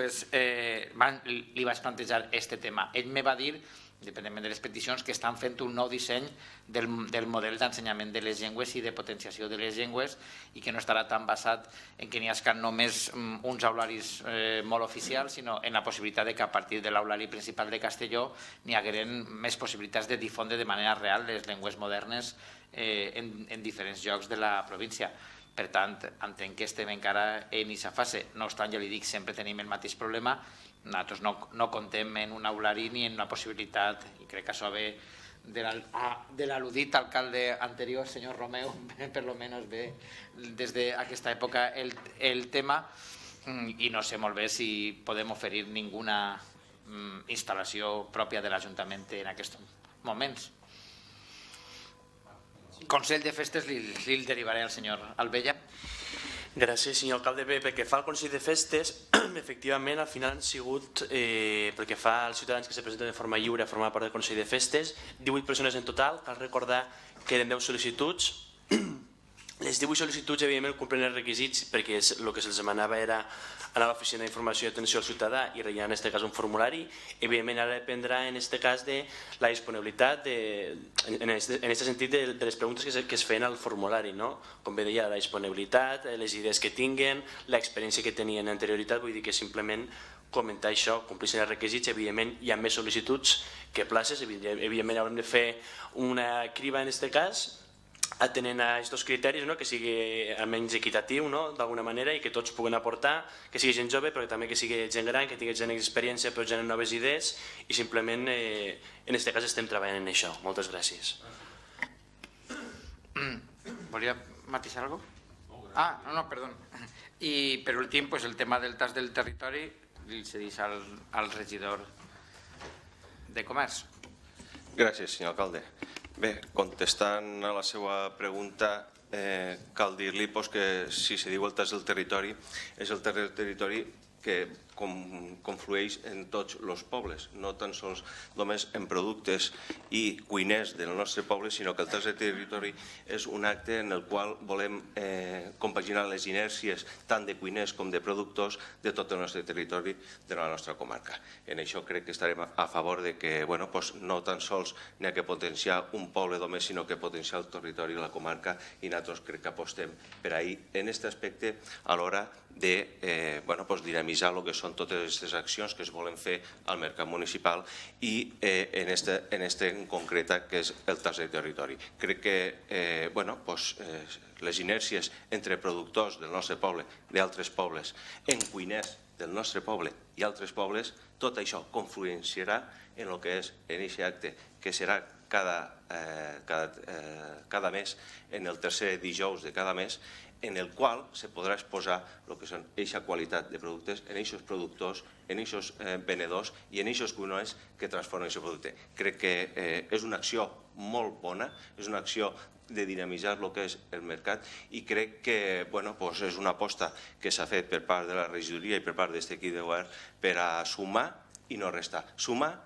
S1: li vaig plantejar aquest tema. Ell me va dir, independentment de les peticions, que estan fent un nou disseny del model d'ensenyament de les llengües i de potenciació de les llengües, i que no estarà tan basat en que n'hi hagi només uns aularis molt oficials, sinó en la possibilitat que a partir de l'aulari principal de Castelló n'hi hagueren més possibilitats de difondre de manera real les llengües modernes en diferents llocs de la província. Per tant, entenc que estem encara en aquesta fase. No obstant, ja li dic, sempre tenim el mateix problema. Nosaltres no comptem en un aulari ni en una possibilitat, i crec que això ve de l'al·ludit alcalde anterior, senyor Romeu, per lo menos ve des d'aquesta època el tema, i no sé molt bé si podem oferir ninguna instal·lació pròpia de l'Ajuntament en aquests moments. Consell de Festes li derivaré al senyor Albella.
S3: Gràcies, senyor alcalde. Bé, pel que fa al Consell de Festes, efectivament, al final han sigut, pel que fa als ciutadans que se presenten de forma lliure a formar part del Consell de Festes, 18 persones en total. Cal recordar que eren 10 sol·licituds, Les 18 sol·licituds, evidentment, complen els requisits perquè el que se'ls demanava era anar a l'oficina d'informació i atenció al ciutadà i rellenar en aquest cas un formulari. Evidentment, ara dependrà en aquest cas de la disponibilitat, en aquest sentit, de les preguntes que es feien al formulari. Com bé deia, la disponibilitat, les idees que tinguen, l'experiència que tenien en anterioritat, vull dir que simplement comentar això, complissin els requisits. Evidentment, hi ha més sol·licituds que places, evidentment haurem de fer una criba en aquest cas, atenent a aquests criteris, que sigui almenys equitatiu d'alguna manera i que tots puguen aportar, que sigui gent jove però també que sigui gent gran, que tingui gent d'experiència però gent amb noves idees i simplement en aquest cas estem treballant en això. Moltes gràcies.
S1: ¿Volia matisar algo? No, perdó. I per últim, el tema del tast del territori li cedís al regidor de Comerç.
S11: Gràcies, senyor alcalde. Bé, contestant a la seva pregunta, cal dir-li que si se diu el tast del territori, és el territori que conflueix en tots els pobles, no tan sols només en productes i cuiners del nostre poble, sinó que el tast de territori és un acte en el qual volem compaginar les inèrcies tant de cuiners com de productors de tot el nostre territori de la nostra comarca. En això crec que estarem a favor de que no tan sols n'hi ha que potenciar un poble només, sinó que potenciar el territori i la comarca, i nosaltres crec que apostem per ahir en aquest aspecte a l'hora de dinamitzar el que són totes aquestes accions que es volen fer al mercat municipal i en este en concreta que és el tast de territori. Crec que les inèrcies entre productors del nostre poble, d'altres pobles, en cuiners del nostre poble i altres pobles, tot això confluenciarà en el que és en aquest acte que serà cada mes, en el tercer dijous de cada mes, en el qual se podrà exposar el que són aquesta qualitat de productes en aquests productors, en aquests venedors i en aquests cuiners que transformen aquest producte. Crec que és una acció molt bona, és una acció de dinamitzar el que és el mercat i crec que és una aposta que s'ha fet per part de la regidoria i per part d'aquest equip de govern per a sumar i no restar. Sumar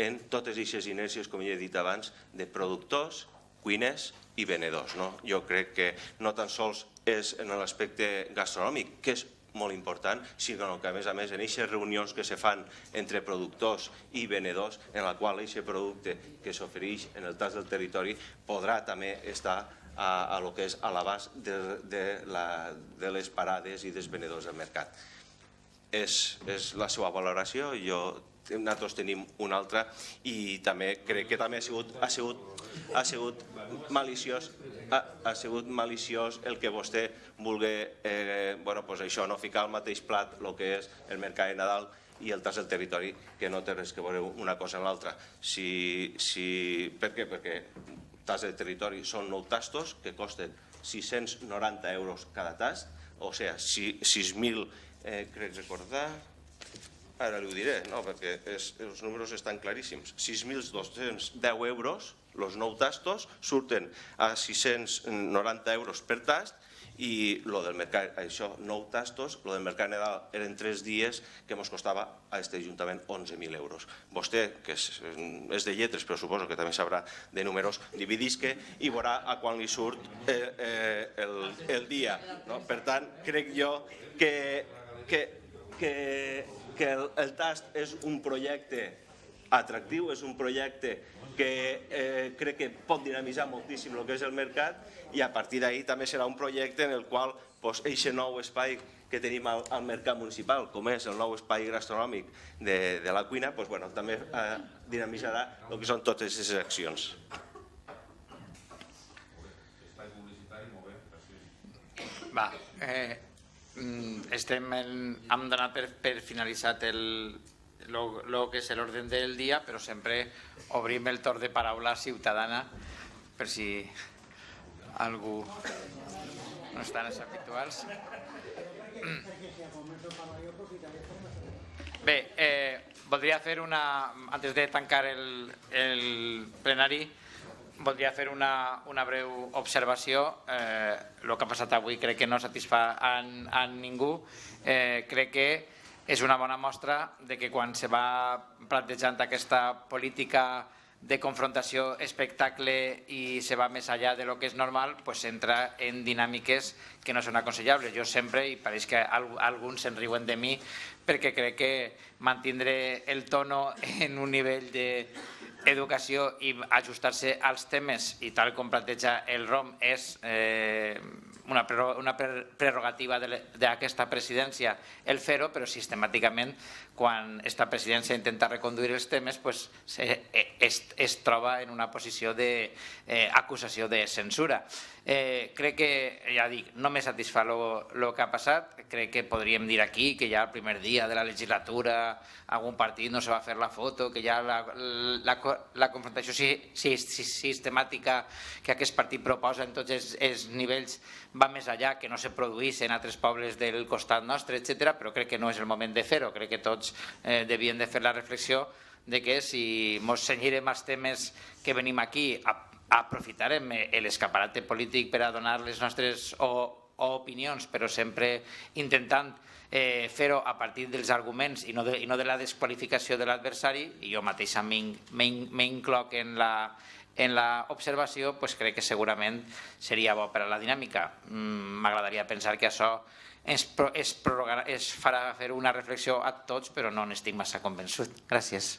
S11: en totes aquestes inèrcies, com ja he dit abans, de productors, cuiners i venedors. Jo crec que no tan sols és en l'aspecte gastronòmic, que és molt important, sinó que a més en aquestes reunions que se fan entre productors i venedors, en la qual aquest producte que s'ofereix en el tast del territori podrà també estar a lo que és a l'abast de les parades i dels venedors del mercat. És la seva valoració, nosaltres tenim una altra i també crec que també ha sigut maliciós el que vostè vulgui ficar al mateix plat el que és el mercat de Nadal i el tast del territori, que no té res a veure una cosa amb l'altra. Per què? Perquè el tast del territori són 9 tastos que costen 690 euros cada tast, o sigui, 6.000, crec recordar, ara li ho diré, perquè els números estan claríssims, 6.210 euros, els 9 tastos surten a 690 euros per tast i el del mercat, això, 9 tastos, el del mercat Nadal eren 3 dies que ens costava a aquest Ajuntament 11.000 euros. Vostè, que és de lletres, però suposo que també sabrà de números, dividisque i veurà a quan li surt el dia. Per tant, crec jo que el tast és un projecte atractiu, és un projecte que crec que pot dinamitzar moltíssim el que és el mercat i a partir d'ahir també serà un projecte en el qual aquest nou espai que tenim al mercat municipal, com és el nou espai gastronòmic de la cuina, també dinamitzarà el que són totes aquestes accions.
S1: Hem donat per finalitzat el que és l'ordre del dia, però sempre obrim el torn de paraula ciutadana per si algú no està en els habituals. Bé, voldria fer antes de tancar el plenari, voldria fer una breu observació. El que ha passat avui crec que no satisfà a ningú. Crec que és una bona mostra de que quan se va plantejant aquesta política de confrontació, espectacle i se va més allà de lo que és normal, pues entra en dinàmiques que no són aconsellables. Jo sempre, i pareix que alguns se'n riuen de mi, perquè crec que mantindre el tono en un nivell d'educació i ajustar-se als temes, i tal com planteja el ROM, és una prerrogativa d'aquesta presidència el fer-ho, però sistemàticament quan aquesta presidència intenta reconduir els temes es troba en una posició d'acusació de censura. Crec que, ja dic, no me satisfà el que ha passat. Crec que podríem dir aquí que ja el primer dia de la legislatura algun partit no se va fer la foto, que ja la confrontació sistemàtica que aquest partit proposa en tots els nivells va més allà, que no se produís en altres pobles del costat nostre, etc. Però crec que no és el moment de fer-ho. Crec que tots devien de fer la reflexió de que si ens cenyirem als temes que venim aquí, aprofitarem l'escaparate polític per a donar les nostres opinions, però sempre intentant fer-ho a partir dels arguments i no de la desqualificació de l'adversari, i jo mateixa m'incloc en l'observació, crec que segurament seria bo per a la dinàmica. M'agradaria pensar que això es farà fer una reflexió a tots, però no n'estic massa convençut. Gràcies.